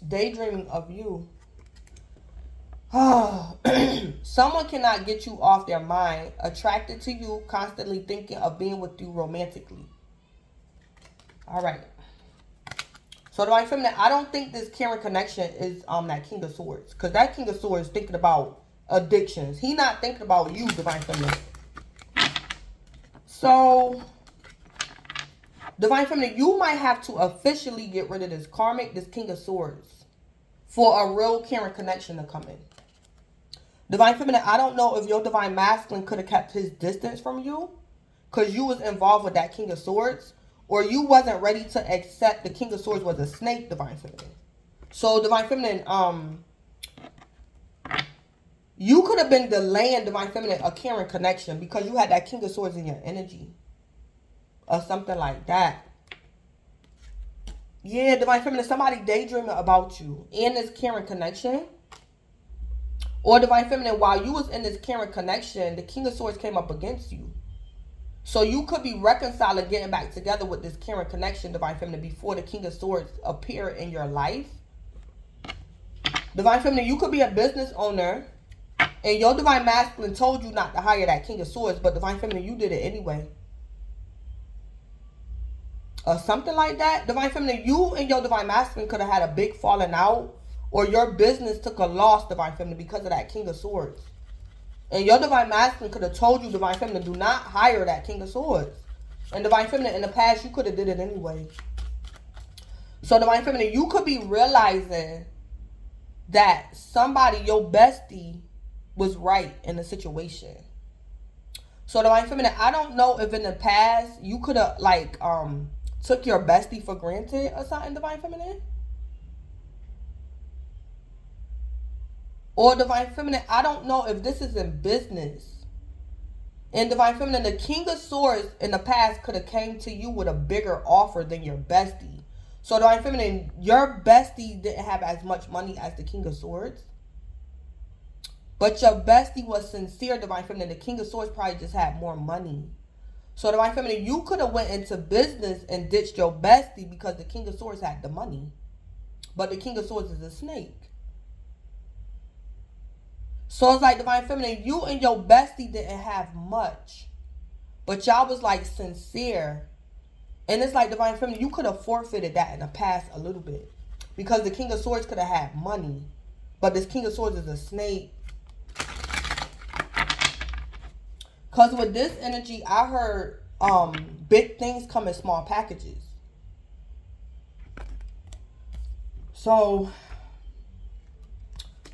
Daydreaming of you. Someone cannot get you off their mind, attracted to you, constantly thinking of being with you romantically. All right. So Divine Feminine, I don't think this caring connection is that King of Swords. Because that King of Swords thinking about addictions. He not thinking about you, Divine Feminine. So, Divine Feminine, you might have to officially get rid of this karmic, this King of Swords, for a real caring connection to come in. Divine Feminine, I don't know if your Divine Masculine could have kept his distance from you because you was involved with that King of Swords, or you wasn't ready to accept the King of Swords was a snake, Divine Feminine. So, Divine Feminine, you could have been delaying, Divine Feminine, a caring connection because you had that King of Swords in your energy. Or something like that. Yeah, Divine Feminine, somebody daydreaming about you in this caring connection. Or Divine Feminine, while you was in this caring connection, the King of Swords came up against you. So you could be reconciling, getting back together with this caring connection, Divine Feminine, before the King of Swords appear in your life. Divine Feminine, you could be a business owner and your Divine Masculine told you not to hire that King of Swords, but Divine Feminine, you did it anyway. Or something like that. Divine Feminine, you and your Divine Masculine could have had a big falling out, or your business took a loss, Divine Feminine, because of that King of Swords. And your Divine Masculine could have told you, Divine Feminine, do not hire that King of Swords. And Divine Feminine, in the past, you could have did it anyway. So Divine Feminine, you could be realizing that somebody, your bestie, was right in the situation. So Divine Feminine, I don't know if in the past you could have like took your bestie for granted or something, Divine Feminine. Or Divine Feminine, I don't know if this is in business. And Divine Feminine, the King of Swords in the past could have came to you with a bigger offer than your bestie. So Divine Feminine, your bestie didn't have as much money as the King of Swords. But your bestie was sincere, Divine Feminine. The King of Swords probably just had more money. So Divine Feminine, you could have went into business and ditched your bestie because the King of Swords had the money. But the King of Swords is a snake. So it's like, Divine Feminine, you and your bestie didn't have much. But y'all was like sincere. And it's like, Divine Feminine, you could have forfeited that in the past a little bit. Because the King of Swords could have had money. But this King of Swords is a snake. Because with this energy, I heard big things come in small packages. So,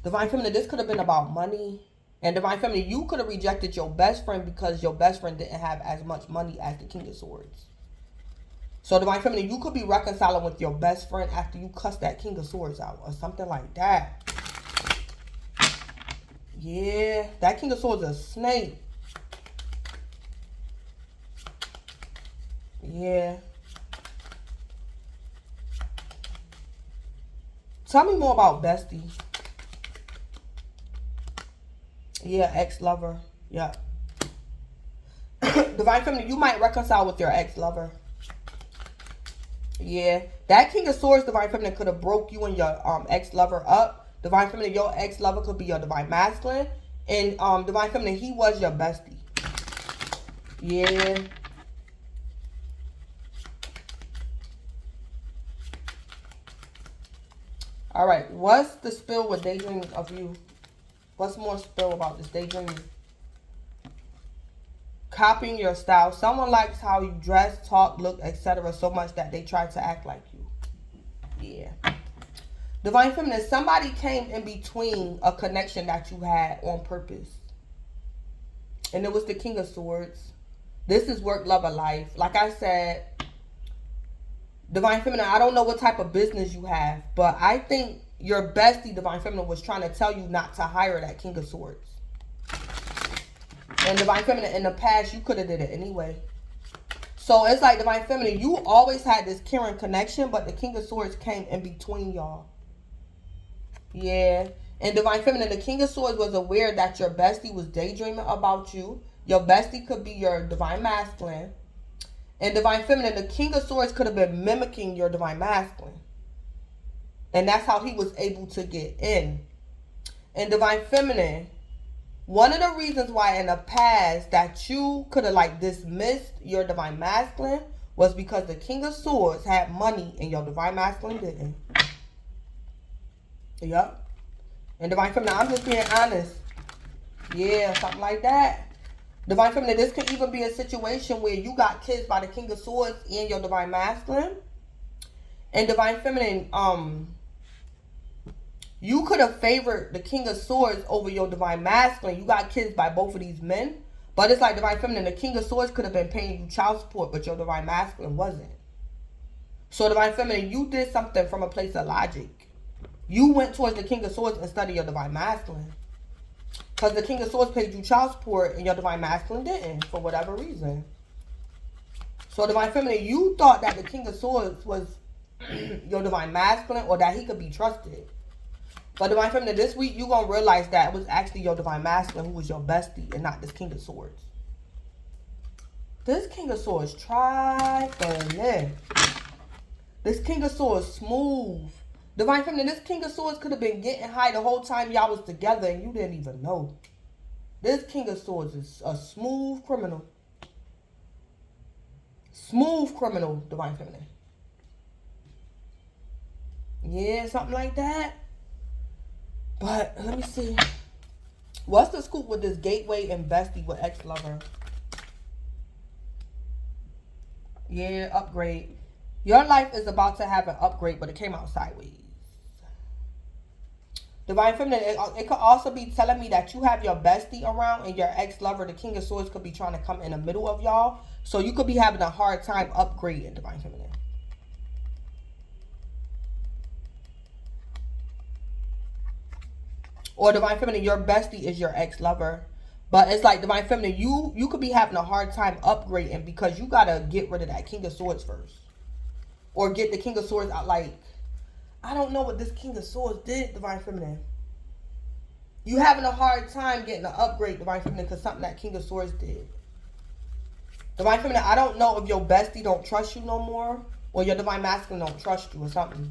Divine Feminine, this could have been about money. And Divine Feminine, you could have rejected your best friend because your best friend didn't have as much money as the King of Swords. So, Divine Feminine, you could be reconciling with your best friend after you cuss that King of Swords out or something like that. Yeah, that King of Swords is a snake. Yeah. Tell me more about bestie. Yeah, ex-lover. Yeah. Divine Feminine, you might reconcile with your ex-lover. Yeah. That King of Swords, Divine Feminine, could have broke you and your ex-lover up. Divine Feminine, your ex-lover could be your Divine Masculine. And Divine Feminine, he was your bestie. Yeah. All right. What's the spill with daydreaming of you? What's more spill about this daydreaming? Copying your style. Someone likes how you dress, talk, look, etc. so much that they try to act like you. Yeah. Divine Feminine, somebody came in between a connection that you had on purpose. And it was the King of Swords. This is work, love, or life. Like I said, Divine Feminine, I don't know what type of business you have, but I think your bestie, Divine Feminine, was trying to tell you not to hire that King of Swords. And Divine Feminine, in the past, you could have did it anyway. So it's like, Divine Feminine, you always had this caring connection, but the King of Swords came in between y'all. Yeah. And Divine Feminine, the King of Swords was aware that your bestie was daydreaming about you. Your bestie could be your Divine Masculine. And Divine Feminine, the King of Swords could have been mimicking your Divine Masculine. And that's how he was able to get in. And Divine Feminine, one of the reasons why in the past that you could have like dismissed your Divine Masculine was because the King of Swords had money and your Divine Masculine didn't. Yup. And Divine Feminine, I'm just being honest. Yeah, something like that. Divine Feminine, this could even be a situation where you got kids by the King of Swords and your Divine Masculine. And Divine Feminine, you could have favored the King of Swords over your Divine Masculine. You got kids by both of these men. But it's like Divine Feminine, the King of Swords could have been paying you child support, but your Divine Masculine wasn't. So Divine Feminine, you did something from a place of logic. You went towards the King of Swords instead of your Divine Masculine. Because the King of Swords paid you child support and your Divine Masculine didn't, for whatever reason. So Divine Feminine, you thought that the King of Swords was your Divine Masculine or that he could be trusted. But Divine Feminine, this week you're going to realize that it was actually your Divine Masculine who was your bestie and not this King of Swords. This King of Swords trifling. This King of Swords smooth. Divine Feminine, this King of Swords could have been getting high the whole time y'all was together and you didn't even know. This King of Swords is a smooth criminal. Smooth criminal, Divine Feminine. Yeah, something like that. But let me see. What's the scoop with this gateway and bestie with ex-lover? Yeah, upgrade. Your life is about to have an upgrade, but it came out sideways. Divine Feminine, it could also be telling me that you have your bestie around and your ex-lover, the King of Swords, could be trying to come in the middle of y'all. So you could be having a hard time upgrading, Divine Feminine. Or Divine Feminine, your bestie is your ex-lover. But it's like Divine Feminine, you could be having a hard time upgrading because you got to get rid of that King of Swords first. Or get the King of Swords out. Like, I don't know what this King of Swords did, Divine Feminine. You having a hard time getting an upgrade, Divine Feminine, because something that King of Swords did. Divine Feminine, I don't know if your bestie don't trust you no more. Or your Divine Masculine don't trust you or something.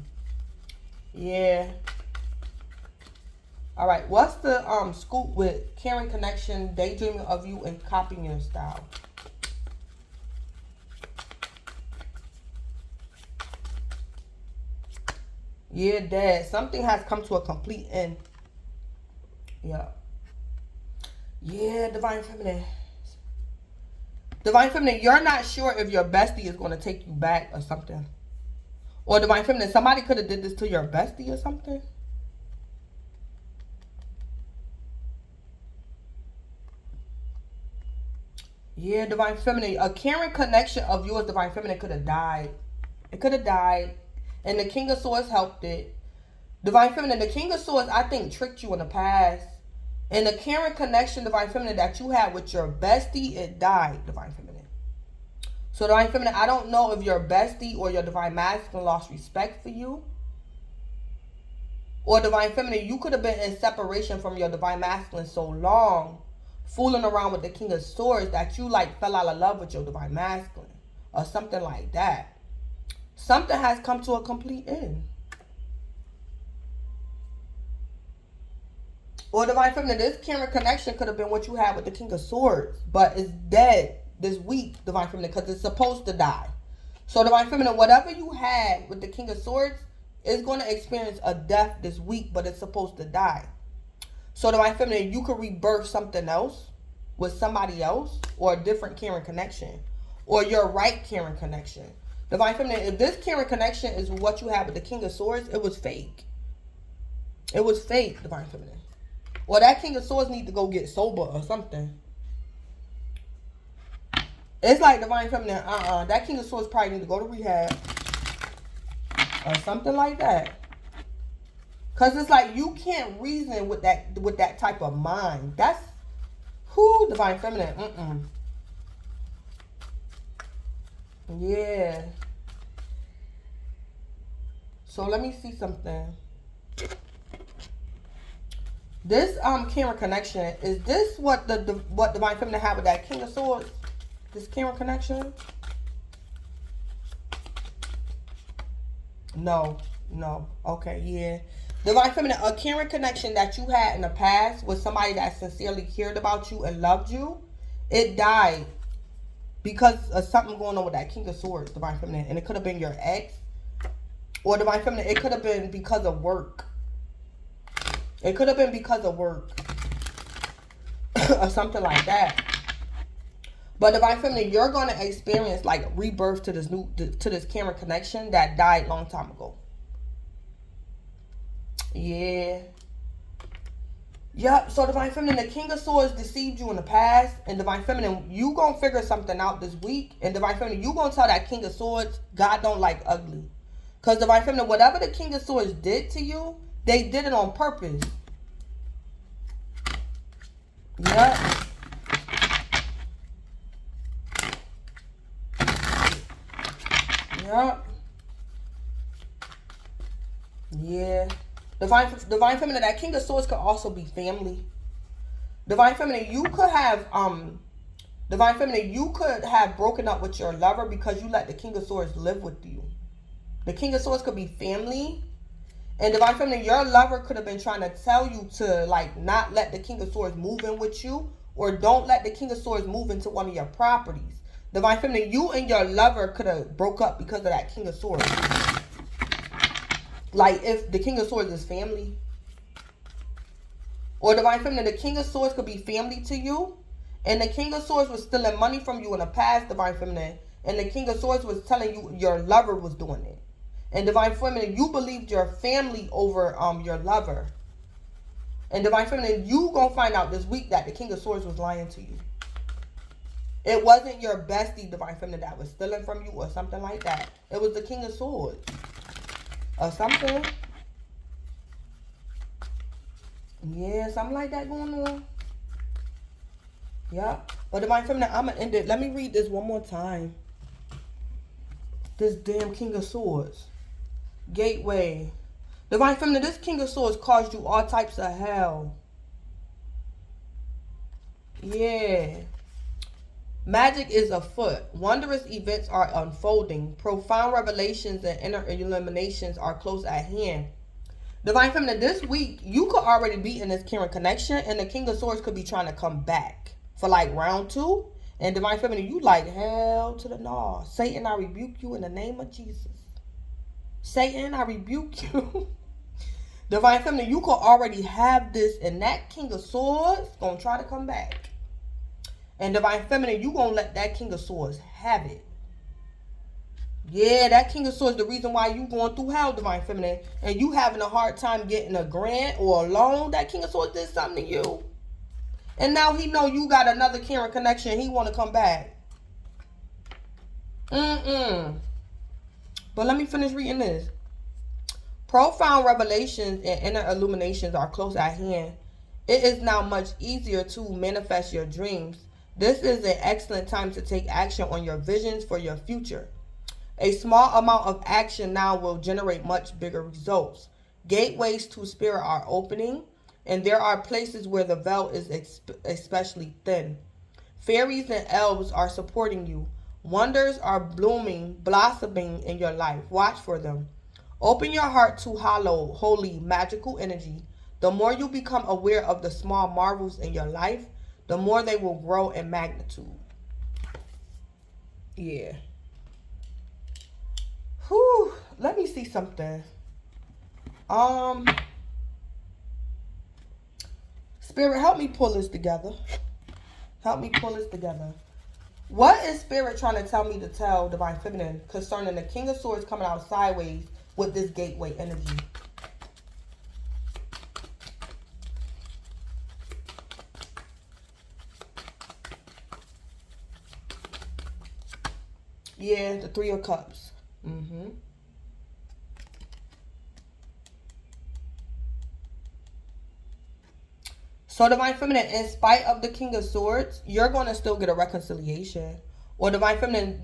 Yeah. All right, what's the scoop with caring connection, daydreaming of you, and copying your style? Yeah, Dad. Something has come to a complete end. Yeah. Yeah, Divine Feminine. Divine Feminine, you're not sure if your bestie is going to take you back or something. Or Divine Feminine, somebody could have did this to your bestie or something. Yeah, Divine Feminine. A caring connection of yours, Divine Feminine, could have died. It could have died. And the King of Swords helped it. Divine Feminine, the King of Swords, I think, tricked you in the past. And the caring connection, Divine Feminine, that you had with your bestie, it died, Divine Feminine. So, Divine Feminine, I don't know if your bestie or your Divine Masculine lost respect for you. Or Divine Feminine, you could have been in separation from your Divine Masculine so long, fooling around with the King of Swords, that you like fell out of love with your Divine Masculine. Or something like that. Something has come to a complete end. Or Divine Feminine, this caring connection could have been what you had with the King of Swords. But it's dead this week, Divine Feminine, because it's supposed to die. So Divine Feminine, whatever you had with the King of Swords is going to experience a death this week, but it's supposed to die. So Divine Feminine, you could rebirth something else with somebody else, or a different caring connection, or your right caring connection. Divine Feminine, if this caring connection is what you have with the King of Swords, it was fake. It was fake, Divine Feminine. Or that King of Swords need to go get sober or something. It's like Divine Feminine, that King of Swords probably need to go to rehab. Or something like that. Because it's like you can't reason with that type of mind. That's who Divine Feminine. Yeah. So let me see something. This caring connection, is this what what Divine Feminine had with that King of Swords? This caring connection? No. Okay, yeah. Divine Feminine, a caring connection that you had in the past with somebody that sincerely cared about you and loved you, it died because of something going on with that King of Swords, Divine Feminine. And it could have been your ex. Or Divine Feminine, it could have been because of work. It could have been because of work. Or something like that. But Divine Feminine, you're going to experience like rebirth to this caring connection that died a long time ago. Yeah. Yep. So Divine Feminine, the King of Swords deceived you in the past. And Divine Feminine, you going to figure something out this week. And Divine Feminine, you going to tell that King of Swords, God don't like ugly. Because Divine Feminine, whatever the King of Swords did to you, they did it on purpose. Yep. Yep. Yeah. Divine Feminine, that King of Swords could also be family. Divine Feminine, you could have Divine Feminine, you could have broken up with your lover because you let the King of Swords live with you. The King of Swords could be family. And Divine Feminine, your lover could have been trying to tell you to like not let the King of Swords move in with you, or don't let the King of Swords move into one of your properties. Divine Feminine, you and your lover could have broke up because of that King of Swords. Like if the King of Swords is family. Or Divine Feminine, the King of Swords could be family to you. And the King of Swords was stealing money from you in the past, Divine Feminine. And the King of Swords was telling you your lover was doing it. And Divine Feminine, you believed your family over your lover. And Divine Feminine, you gonna find out this week that the King of Swords was lying to you. It wasn't your bestie, Divine Feminine, that was stealing from you or something like that. It was the King of Swords. Or something. Yeah, something like that going on. Yeah. But Divine Feminine, I'm going to end it. Let me read this one more time. This damn King of Swords. Gateway. Divine Feminine, this King of Swords caused you all types of hell. Yeah. Magic is afoot. Wondrous events are unfolding. Profound revelations and inner illuminations are close at hand. Divine Feminine, this week, you could already be in this caring connection, and the King of Swords could be trying to come back for like round 2. And Divine Feminine, you like hell to the no. Satan, I rebuke you in the name of Jesus. Satan, I rebuke you. Divine Feminine, you could already have this, and that King of Swords gonna try to come back. And Divine Feminine, you gonna let that King of Swords have it. Yeah, that King of Swords, the reason why you going through hell, Divine Feminine, and you having a hard time getting a grant or a loan, that King of Swords did something to you. And now he know you got another caring connection. He want to come back. But let me finish reading this. Profound revelations and inner illuminations are close at hand. It is now much easier to manifest your dreams. This is an excellent time to take action on your visions for your future. A small amount of action now will generate much bigger results. Gateways to spirit are opening, and there are places where the veil is especially thin. Fairies and elves are supporting you. Wonders are blossoming in your life. Watch for them. Open your heart to hollow, holy, magical energy. The more you become aware of the small marvels in your life, the more they will grow in magnitude. Yeah. Whew. Let me see something. Spirit, help me pull this together. Help me pull this together. What is Spirit trying to tell me to tell Divine Feminine concerning the King of Swords coming out sideways with this gateway energy? Yeah, the 3 of Cups. So Divine Feminine, in spite of the King of Swords, you're going to still get a reconciliation. Or Divine Feminine,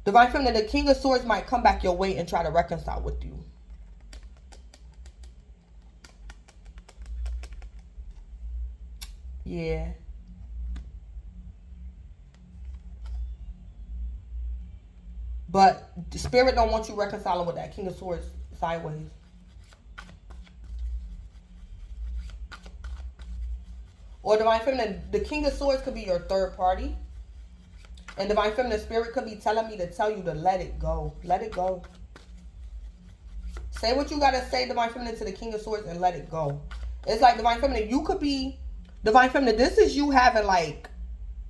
the King of Swords might come back your way and try to reconcile with you. Yeah. But the Spirit don't want you reconciling with that King of Swords sideways. Or Divine Feminine, the King of Swords could be your third party. And Divine Feminine Spirit could be telling me to tell you to let it go. Let it go. Say what you got to say, Divine Feminine, to the King of Swords and let it go. It's like, Divine Feminine, you could be, Divine Feminine, this is you having like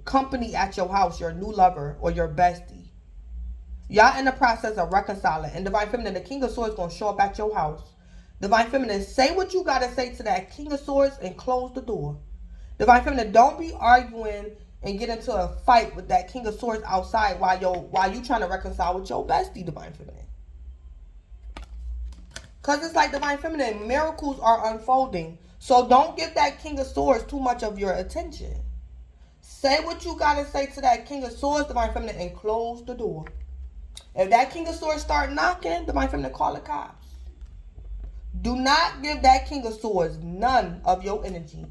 company at your house, your new lover or your bestie. Y'all in the process of reconciling. And Divine Feminine, the King of Swords going to show up at your house. Divine Feminine, say what you got to say to that King of Swords and close the door. Divine Feminine, don't be arguing and get into a fight with that King of Swords outside while you trying to reconcile with your bestie, Divine Feminine. Because it's like, Divine Feminine, miracles are unfolding. So don't give that King of Swords too much of your attention. Say what you got to say to that King of Swords, Divine Feminine, and close the door. If that King of Swords start knocking, Divine Feminine, call the cops. Do not give that King of Swords none of your energy.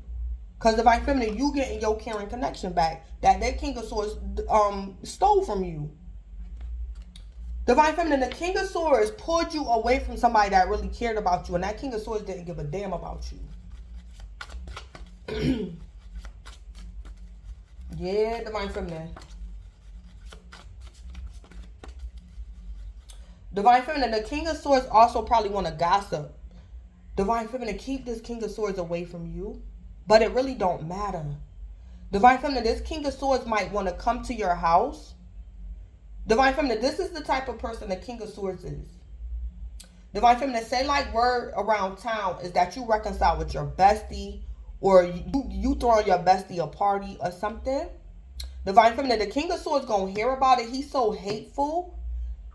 Because Divine Feminine, you getting your caring connection back that King of Swords stole from you. Divine Feminine, the King of Swords pulled you away from somebody that really cared about you. And that King of Swords didn't give a damn about you. Yeah, Divine Feminine. Divine Feminine, the King of Swords also probably want to gossip. Divine Feminine, keep this King of Swords away from you. But it really don't matter. Divine Feminine, this King of Swords might want to come to your house. Divine Feminine, this is the type of person the King of Swords is. Divine Feminine, say like word around town is that you reconcile with your bestie, or you throwing your bestie a party or something. Divine Feminine, the King of Swords gonna hear about it. He's so hateful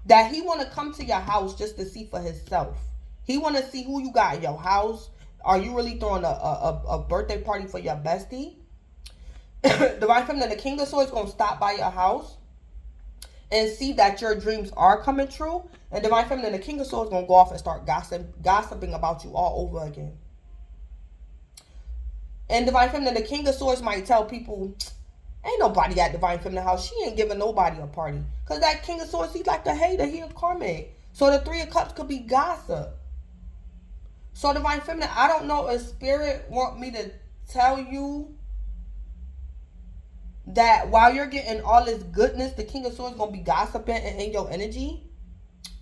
that he want to come to your house just to see for himself. He want to see who you got in your house. Are you really throwing a birthday party for your bestie? Divine Feminine, the King of Swords going to stop by your house and see that your dreams are coming true. And Divine Feminine, the King of Swords going to go off and start gossiping about you all over again. And Divine Feminine, the King of Swords might tell people, ain't nobody at Divine Feminine house. She ain't giving nobody a party. Because that King of Swords, he's like the hater. He a karmic. So the Three of Cups could be gossip. So Divine Feminine, I don't know if Spirit want me to tell you that while you're getting all this goodness, the King of Swords going to be gossiping and in your energy,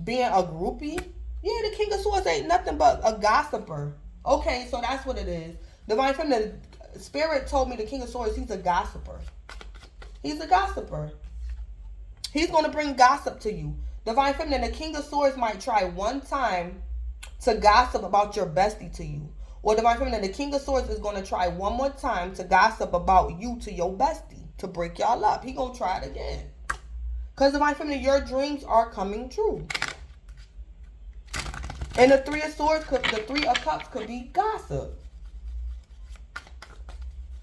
being a groupie. Yeah, the King of Swords ain't nothing but a gossiper. Okay, so that's what it is. Divine Feminine, Spirit told me the King of Swords, he's a gossiper. He's a gossiper. He's going to bring gossip to you. Divine Feminine, the King of Swords might try one time to gossip about your bestie to you. Or Divine Feminine, the King of Swords is going to try one more time to gossip about you to your bestie. To break y'all up. He going to try it again. Because Divine Feminine, your dreams are coming true. And the Three of Cups could be gossip.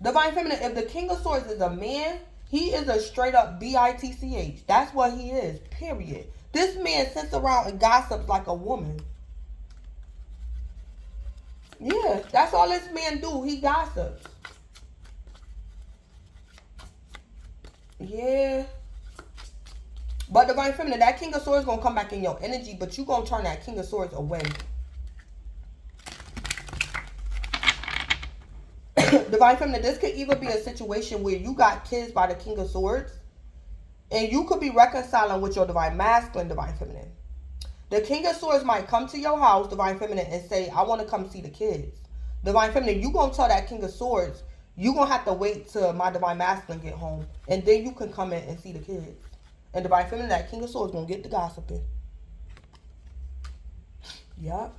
Divine Feminine, if the King of Swords is a man, he is a straight up bitch. That's what he is. Period. This man sits around and gossips like a woman. Yeah, that's all this man do. He gossips. Yeah. But Divine Feminine, that King of Swords going to come back in your energy, but you going to turn that King of Swords away. Divine Feminine, this could even be a situation where you got kids by the King of Swords, and you could be reconciling with your Divine Masculine, Divine Feminine. The King of Swords might come to your house, Divine Feminine, and say, I want to come see the kids. Divine Feminine, you going to tell that King of Swords, you going to have to wait till my Divine Masculine get home, and then you can come in and see the kids. And Divine Feminine, that King of Swords going to get the gossiping. Yup.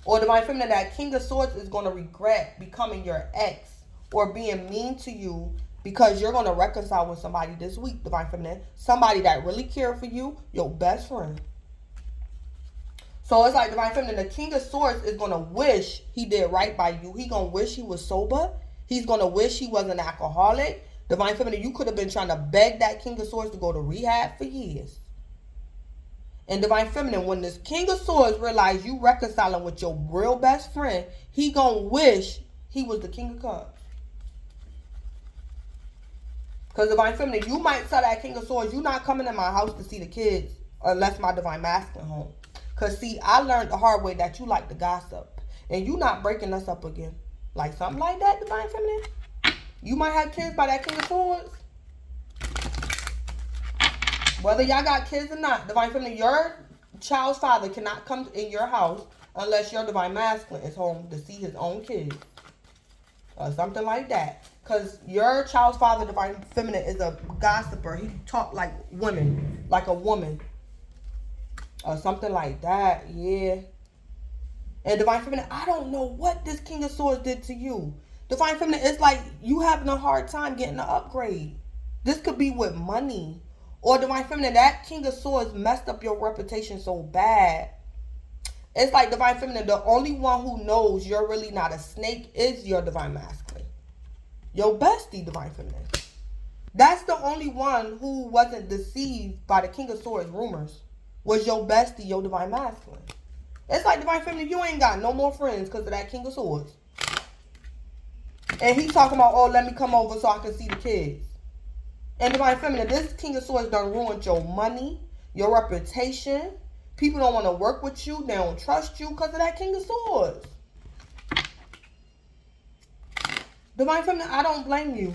Or Divine Feminine, that King of Swords is going to regret becoming your ex or being mean to you because you're going to reconcile with somebody this week, Divine Feminine. Somebody that really cared for you, your best friend. So it's like Divine Feminine, the King of Swords is going to wish he did right by you. He going to wish he was sober. He's going to wish he was an alcoholic. Divine Feminine, you could have been trying to beg that King of Swords to go to rehab for years. And Divine Feminine, when this King of Swords realize you reconciling with your real best friend, he gonna wish he was the King of Cups. Because Divine Feminine, you might tell that King of Swords, you not coming in my house to see the kids unless my Divine Masculine home. Because see, I learned the hard way that you like to gossip. And you not breaking us up again. Like something like that, Divine Feminine. You might have kids by that King of Swords. Whether y'all got kids or not, Divine Feminine, your child's father cannot come in your house unless your Divine Masculine is home to see his own kids. Or something like that. Because your child's father, Divine Feminine, is a gossiper. He talk like women. Like a woman. Or something like that. Yeah. And Divine Feminine, I don't know what this King of Swords did to you. Divine Feminine, it's like you having a hard time getting an upgrade. This could be with money. Or Divine Feminine, that King of Swords messed up your reputation so bad. It's like Divine Feminine, the only one who knows you're really not a snake is your Divine Masculine. Your bestie, Divine Feminine. That's the only one who wasn't deceived by the King of Swords rumors. Was your bestie, your Divine Masculine. It's like Divine Feminine, you ain't got no more friends because of that King of Swords. And he's talking about, oh, let me come over so I can see the kids. And Divine Feminine, this King of Swords done ruined your money, your reputation. People don't want to work with you. They don't trust you because of that King of Swords. Divine Feminine, I don't blame you.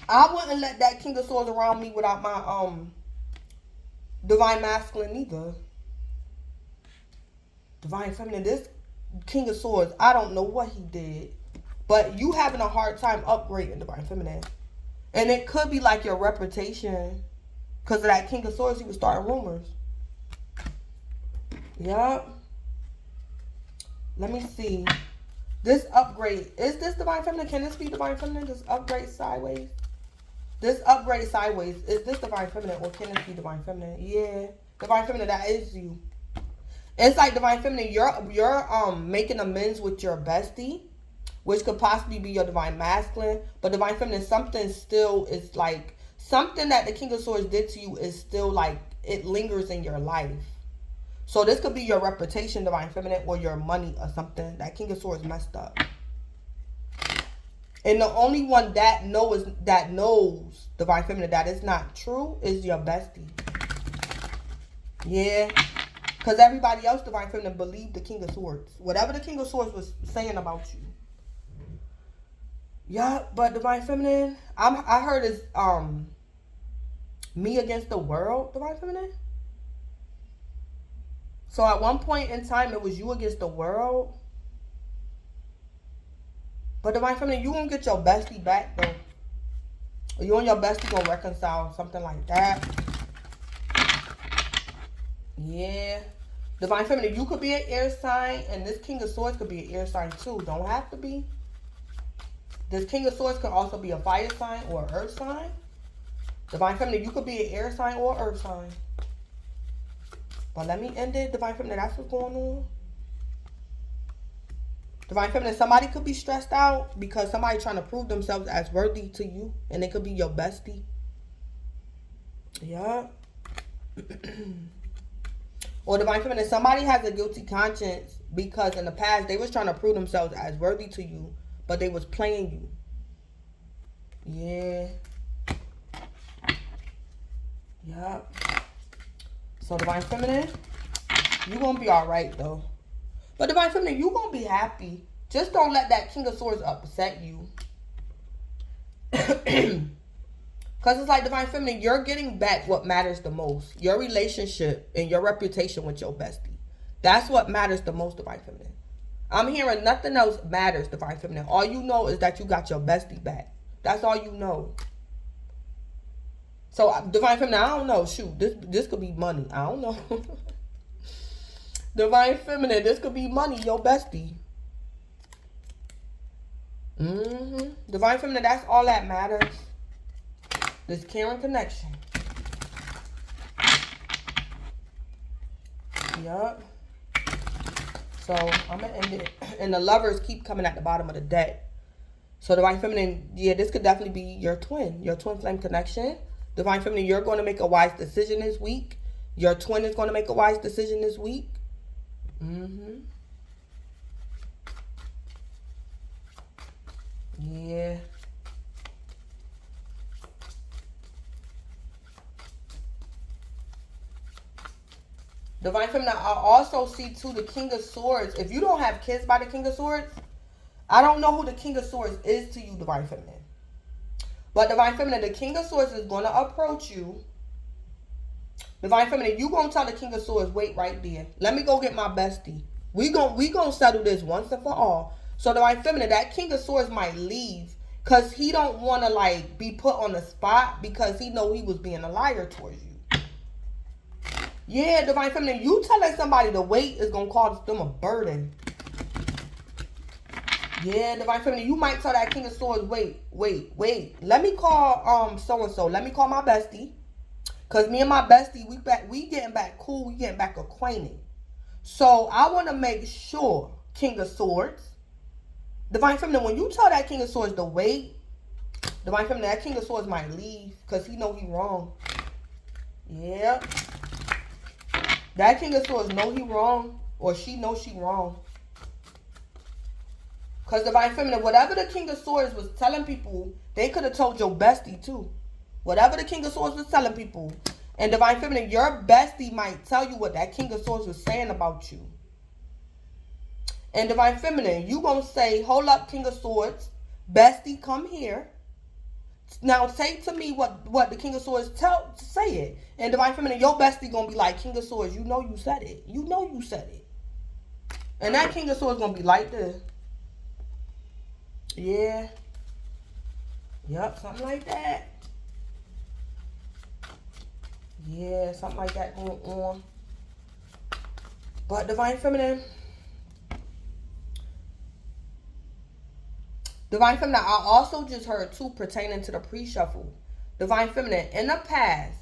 I wouldn't let that King of Swords around me without my Divine Masculine either. Divine Feminine, this King of Swords, I don't know what he did. But you having a hard time upgrading, Divine Feminine. And it could be like your reputation. Because of that King of Swords, he was starting rumors. Yup. Let me see. This upgrade. Is this Divine Feminine? Can this be Divine Feminine? This upgrade sideways? This upgrade sideways. Is this Divine Feminine? Or can this be Divine Feminine? Yeah. Divine Feminine, that is you. It's like Divine Feminine, you're making amends with your bestie. Which could possibly be your Divine Masculine. But Divine Feminine, something still is like, something that the King of Swords did to you is still like, it lingers in your life. So this could be your reputation, Divine Feminine, or your money or something. That King of Swords messed up. And the only one that knows, Divine Feminine, that is not true is your bestie. Yeah. Because everybody else, Divine Feminine, believed the King of Swords. Whatever the King of Swords was saying about you. Yeah, but Divine Feminine, I heard it's me against the world, Divine Feminine. So at one point in time, it was you against the world. But Divine Feminine, you gonna get your bestie back though. Or you and your bestie gonna reconcile, something like that. Yeah. Divine Feminine, you could be an air sign, and this King of Swords could be an air sign too. Don't have to be. This King of Swords could also be a fire sign or an earth sign. Divine Feminine, you could be an air sign or earth sign. But let me end it. Divine Feminine, that's what's going on. Divine Feminine, somebody could be stressed out because somebody trying to prove themselves as worthy to you. And it could be your bestie. Yeah. Or Divine Feminine, somebody has a guilty conscience because in the past they was trying to prove themselves as worthy to you. But they was playing you. Yeah. Yup. So Divine Feminine, you gonna be alright though. But Divine Feminine, you gonna be happy. Just don't let that King of Swords upset you. Because it's like Divine Feminine, you're getting back what matters the most. Your relationship and your reputation with your bestie. That's what matters the most, Divine Feminine. I'm hearing nothing else matters, Divine Feminine. All you know is that you got your bestie back. That's all you know. So, Divine Feminine, I don't know. Shoot, this could be money. I don't know. Divine Feminine, this could be money, your bestie. Divine Feminine, that's all that matters. This caring connection. Yup. So, I'm going to end it. And the lovers keep coming at the bottom of the deck. So, Divine Feminine, yeah, this could definitely be your twin flame connection. Divine Feminine, you're going to make a wise decision this week. Your twin is going to make a wise decision this week. Yeah. Divine Feminine, I also see too the King of Swords. If you don't have kids by the King of Swords, I don't know who the King of Swords is to you, Divine Feminine. But Divine Feminine, the King of Swords is going to approach you. Divine Feminine, you going to tell the King of Swords, wait right there. Let me go get my bestie. We gonna settle this once and for all. So Divine Feminine, that King of Swords might leave because he don't want to like be put on the spot because he know he was being a liar towards you. Yeah, Divine Feminine, you telling somebody to wait is going to cause them a burden. Yeah, Divine Feminine, you might tell that King of Swords, wait. Let me call so-and-so. Let me call my bestie. Because me and my bestie, we getting back cool. We getting back acquainted. So I want to make sure, King of Swords. Divine Feminine, when you tell that King of Swords to wait, Divine Feminine, that King of Swords might leave because he know he wrong. Yeah. That King of Swords know he wrong or she know she wrong. Because Divine Feminine, whatever the King of Swords was telling people, they could have told your bestie too. Whatever the King of Swords was telling people. And Divine Feminine, your bestie might tell you what that King of Swords was saying about you. And Divine Feminine, you going to say, hold up, King of Swords. Bestie, come here. Now say to me what the King of Swords say it. And Divine Feminine, your bestie going to be like, King of Swords, you know you said it. You know you said it. And that King of Swords going to be like this. Yeah. Yep, something like that. Yeah, something like that going on. But Divine Feminine, I also just heard too pertaining to the pre-shuffle. Divine Feminine, in the past,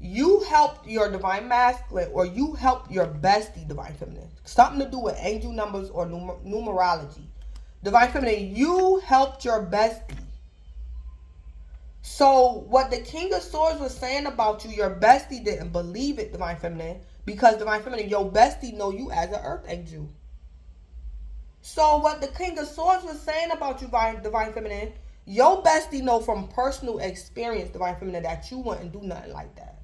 you helped your Divine Masculine or you helped your bestie, Divine Feminine. Something to do with angel numbers or numerology. Divine Feminine, you helped your bestie. So what the King of Swords was saying about you, your bestie didn't believe it, Divine Feminine. Because Divine Feminine, your bestie know you as an earth angel. So what the King of Swords was saying about you, Divine Feminine, your bestie know from personal experience, Divine Feminine, that you wouldn't do nothing like that.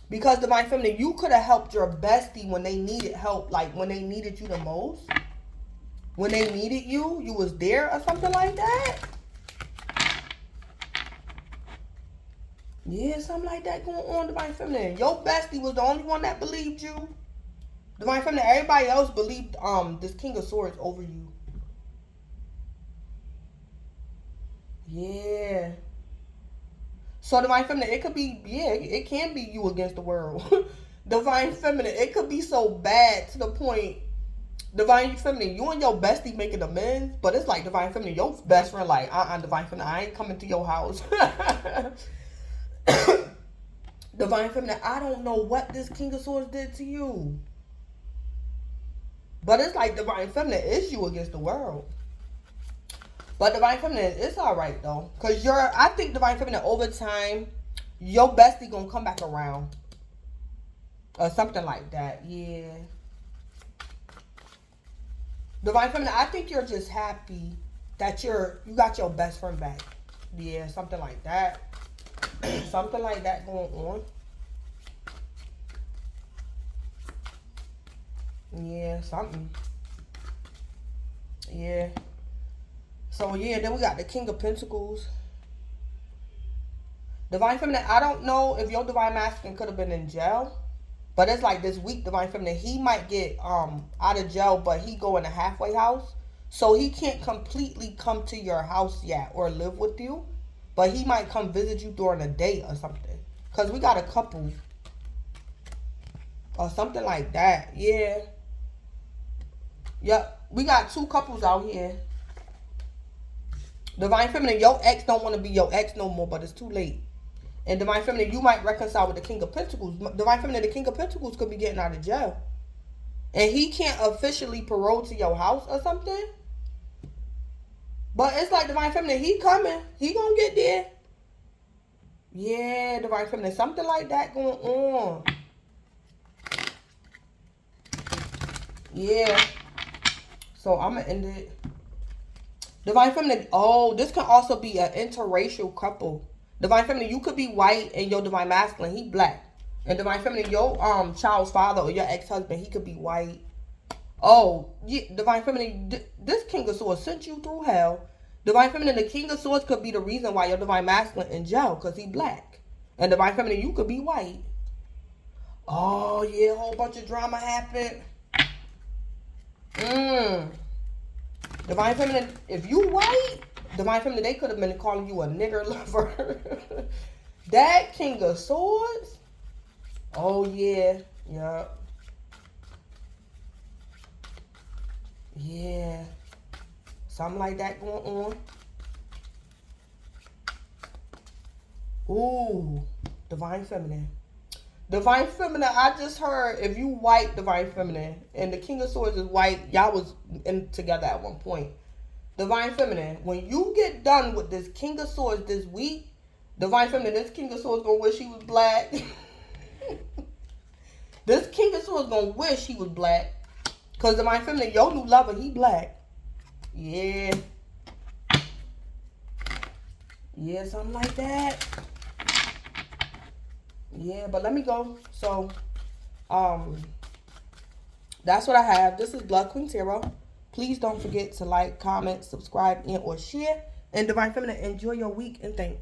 Because Divine Feminine, you could have helped your bestie when they needed help, like when they needed you the most. When they needed you, you was there or something like that. Yeah, something like that going on, Divine Feminine. Your bestie was the only one that believed you. Divine Feminine, everybody else believed this King of Swords over you. Yeah. So Divine Feminine, it could be, yeah, it can be you against the world. Divine Feminine, it could be so bad to the point, Divine Feminine, you and your bestie making amends, but it's like Divine Feminine, your best friend like, Divine Feminine, I ain't coming to your house. Divine Feminine, I don't know what this King of Swords did to you. But it's like Divine Feminine, it's you against the world. But Divine Feminine, it's alright though. Because I think Divine Feminine, over time, your bestie gonna come back around. Or something like that, yeah. Divine Feminine, I think you're just happy that you got your best friend back. Yeah, something like that. Something like that going on. Yeah, something. Yeah. So, yeah, then we got the King of Pentacles. Divine Feminine, I don't know if your Divine Masculine could have been in jail. But it's like this week, Divine Feminine, he might get out of jail, but he go in a halfway house. So he can't completely come to your house yet or live with you. But he might come visit you during a date or something. Because we got a couple. Or something like that. Yeah. Yep. We got 2 couples out here. Divine Feminine, your ex don't want to be your ex no more, but it's too late. And Divine Feminine, you might reconcile with the King of Pentacles. Divine Feminine, the King of Pentacles could be getting out of jail. And he can't officially parole to your house or something. But it's like Divine Feminine, he coming. He gonna get there. Yeah, Divine Feminine, something like that going on. Yeah. So I'm gonna end it. Divine Feminine, oh, this can also be an interracial couple. Divine Feminine, you could be white and your Divine Masculine, he black. And Divine Feminine, your child's father or your ex-husband, he could be white. Oh, yeah, Divine Feminine, this King of Swords sent you through hell. Divine Feminine, the King of Swords could be the reason why your Divine Masculine in jail, because he black. And Divine Feminine, you could be white. Oh, yeah, a whole bunch of drama happened. Divine Feminine, if you white, Divine Feminine, they could have been calling you a nigger lover. That King of Swords? Oh, yeah. Yeah. Yeah. Something like that going on. Ooh. Divine Feminine. Divine Feminine, I just heard if you white Divine Feminine and the King of Swords is white, y'all was in together at one point. Divine Feminine, when you get done with this King of Swords this week, Divine Feminine, this King of Swords gonna wish he was black. This King of Swords gonna wish he was black. Cause Divine Feminine, your new lover, he black. Yeah. Yeah, something like that. Yeah, but let me go. So, that's what I have. This is Blood Queen Tarot. Please don't forget to like, comment, subscribe, and or share. And Divine Feminine, enjoy your week and thanks.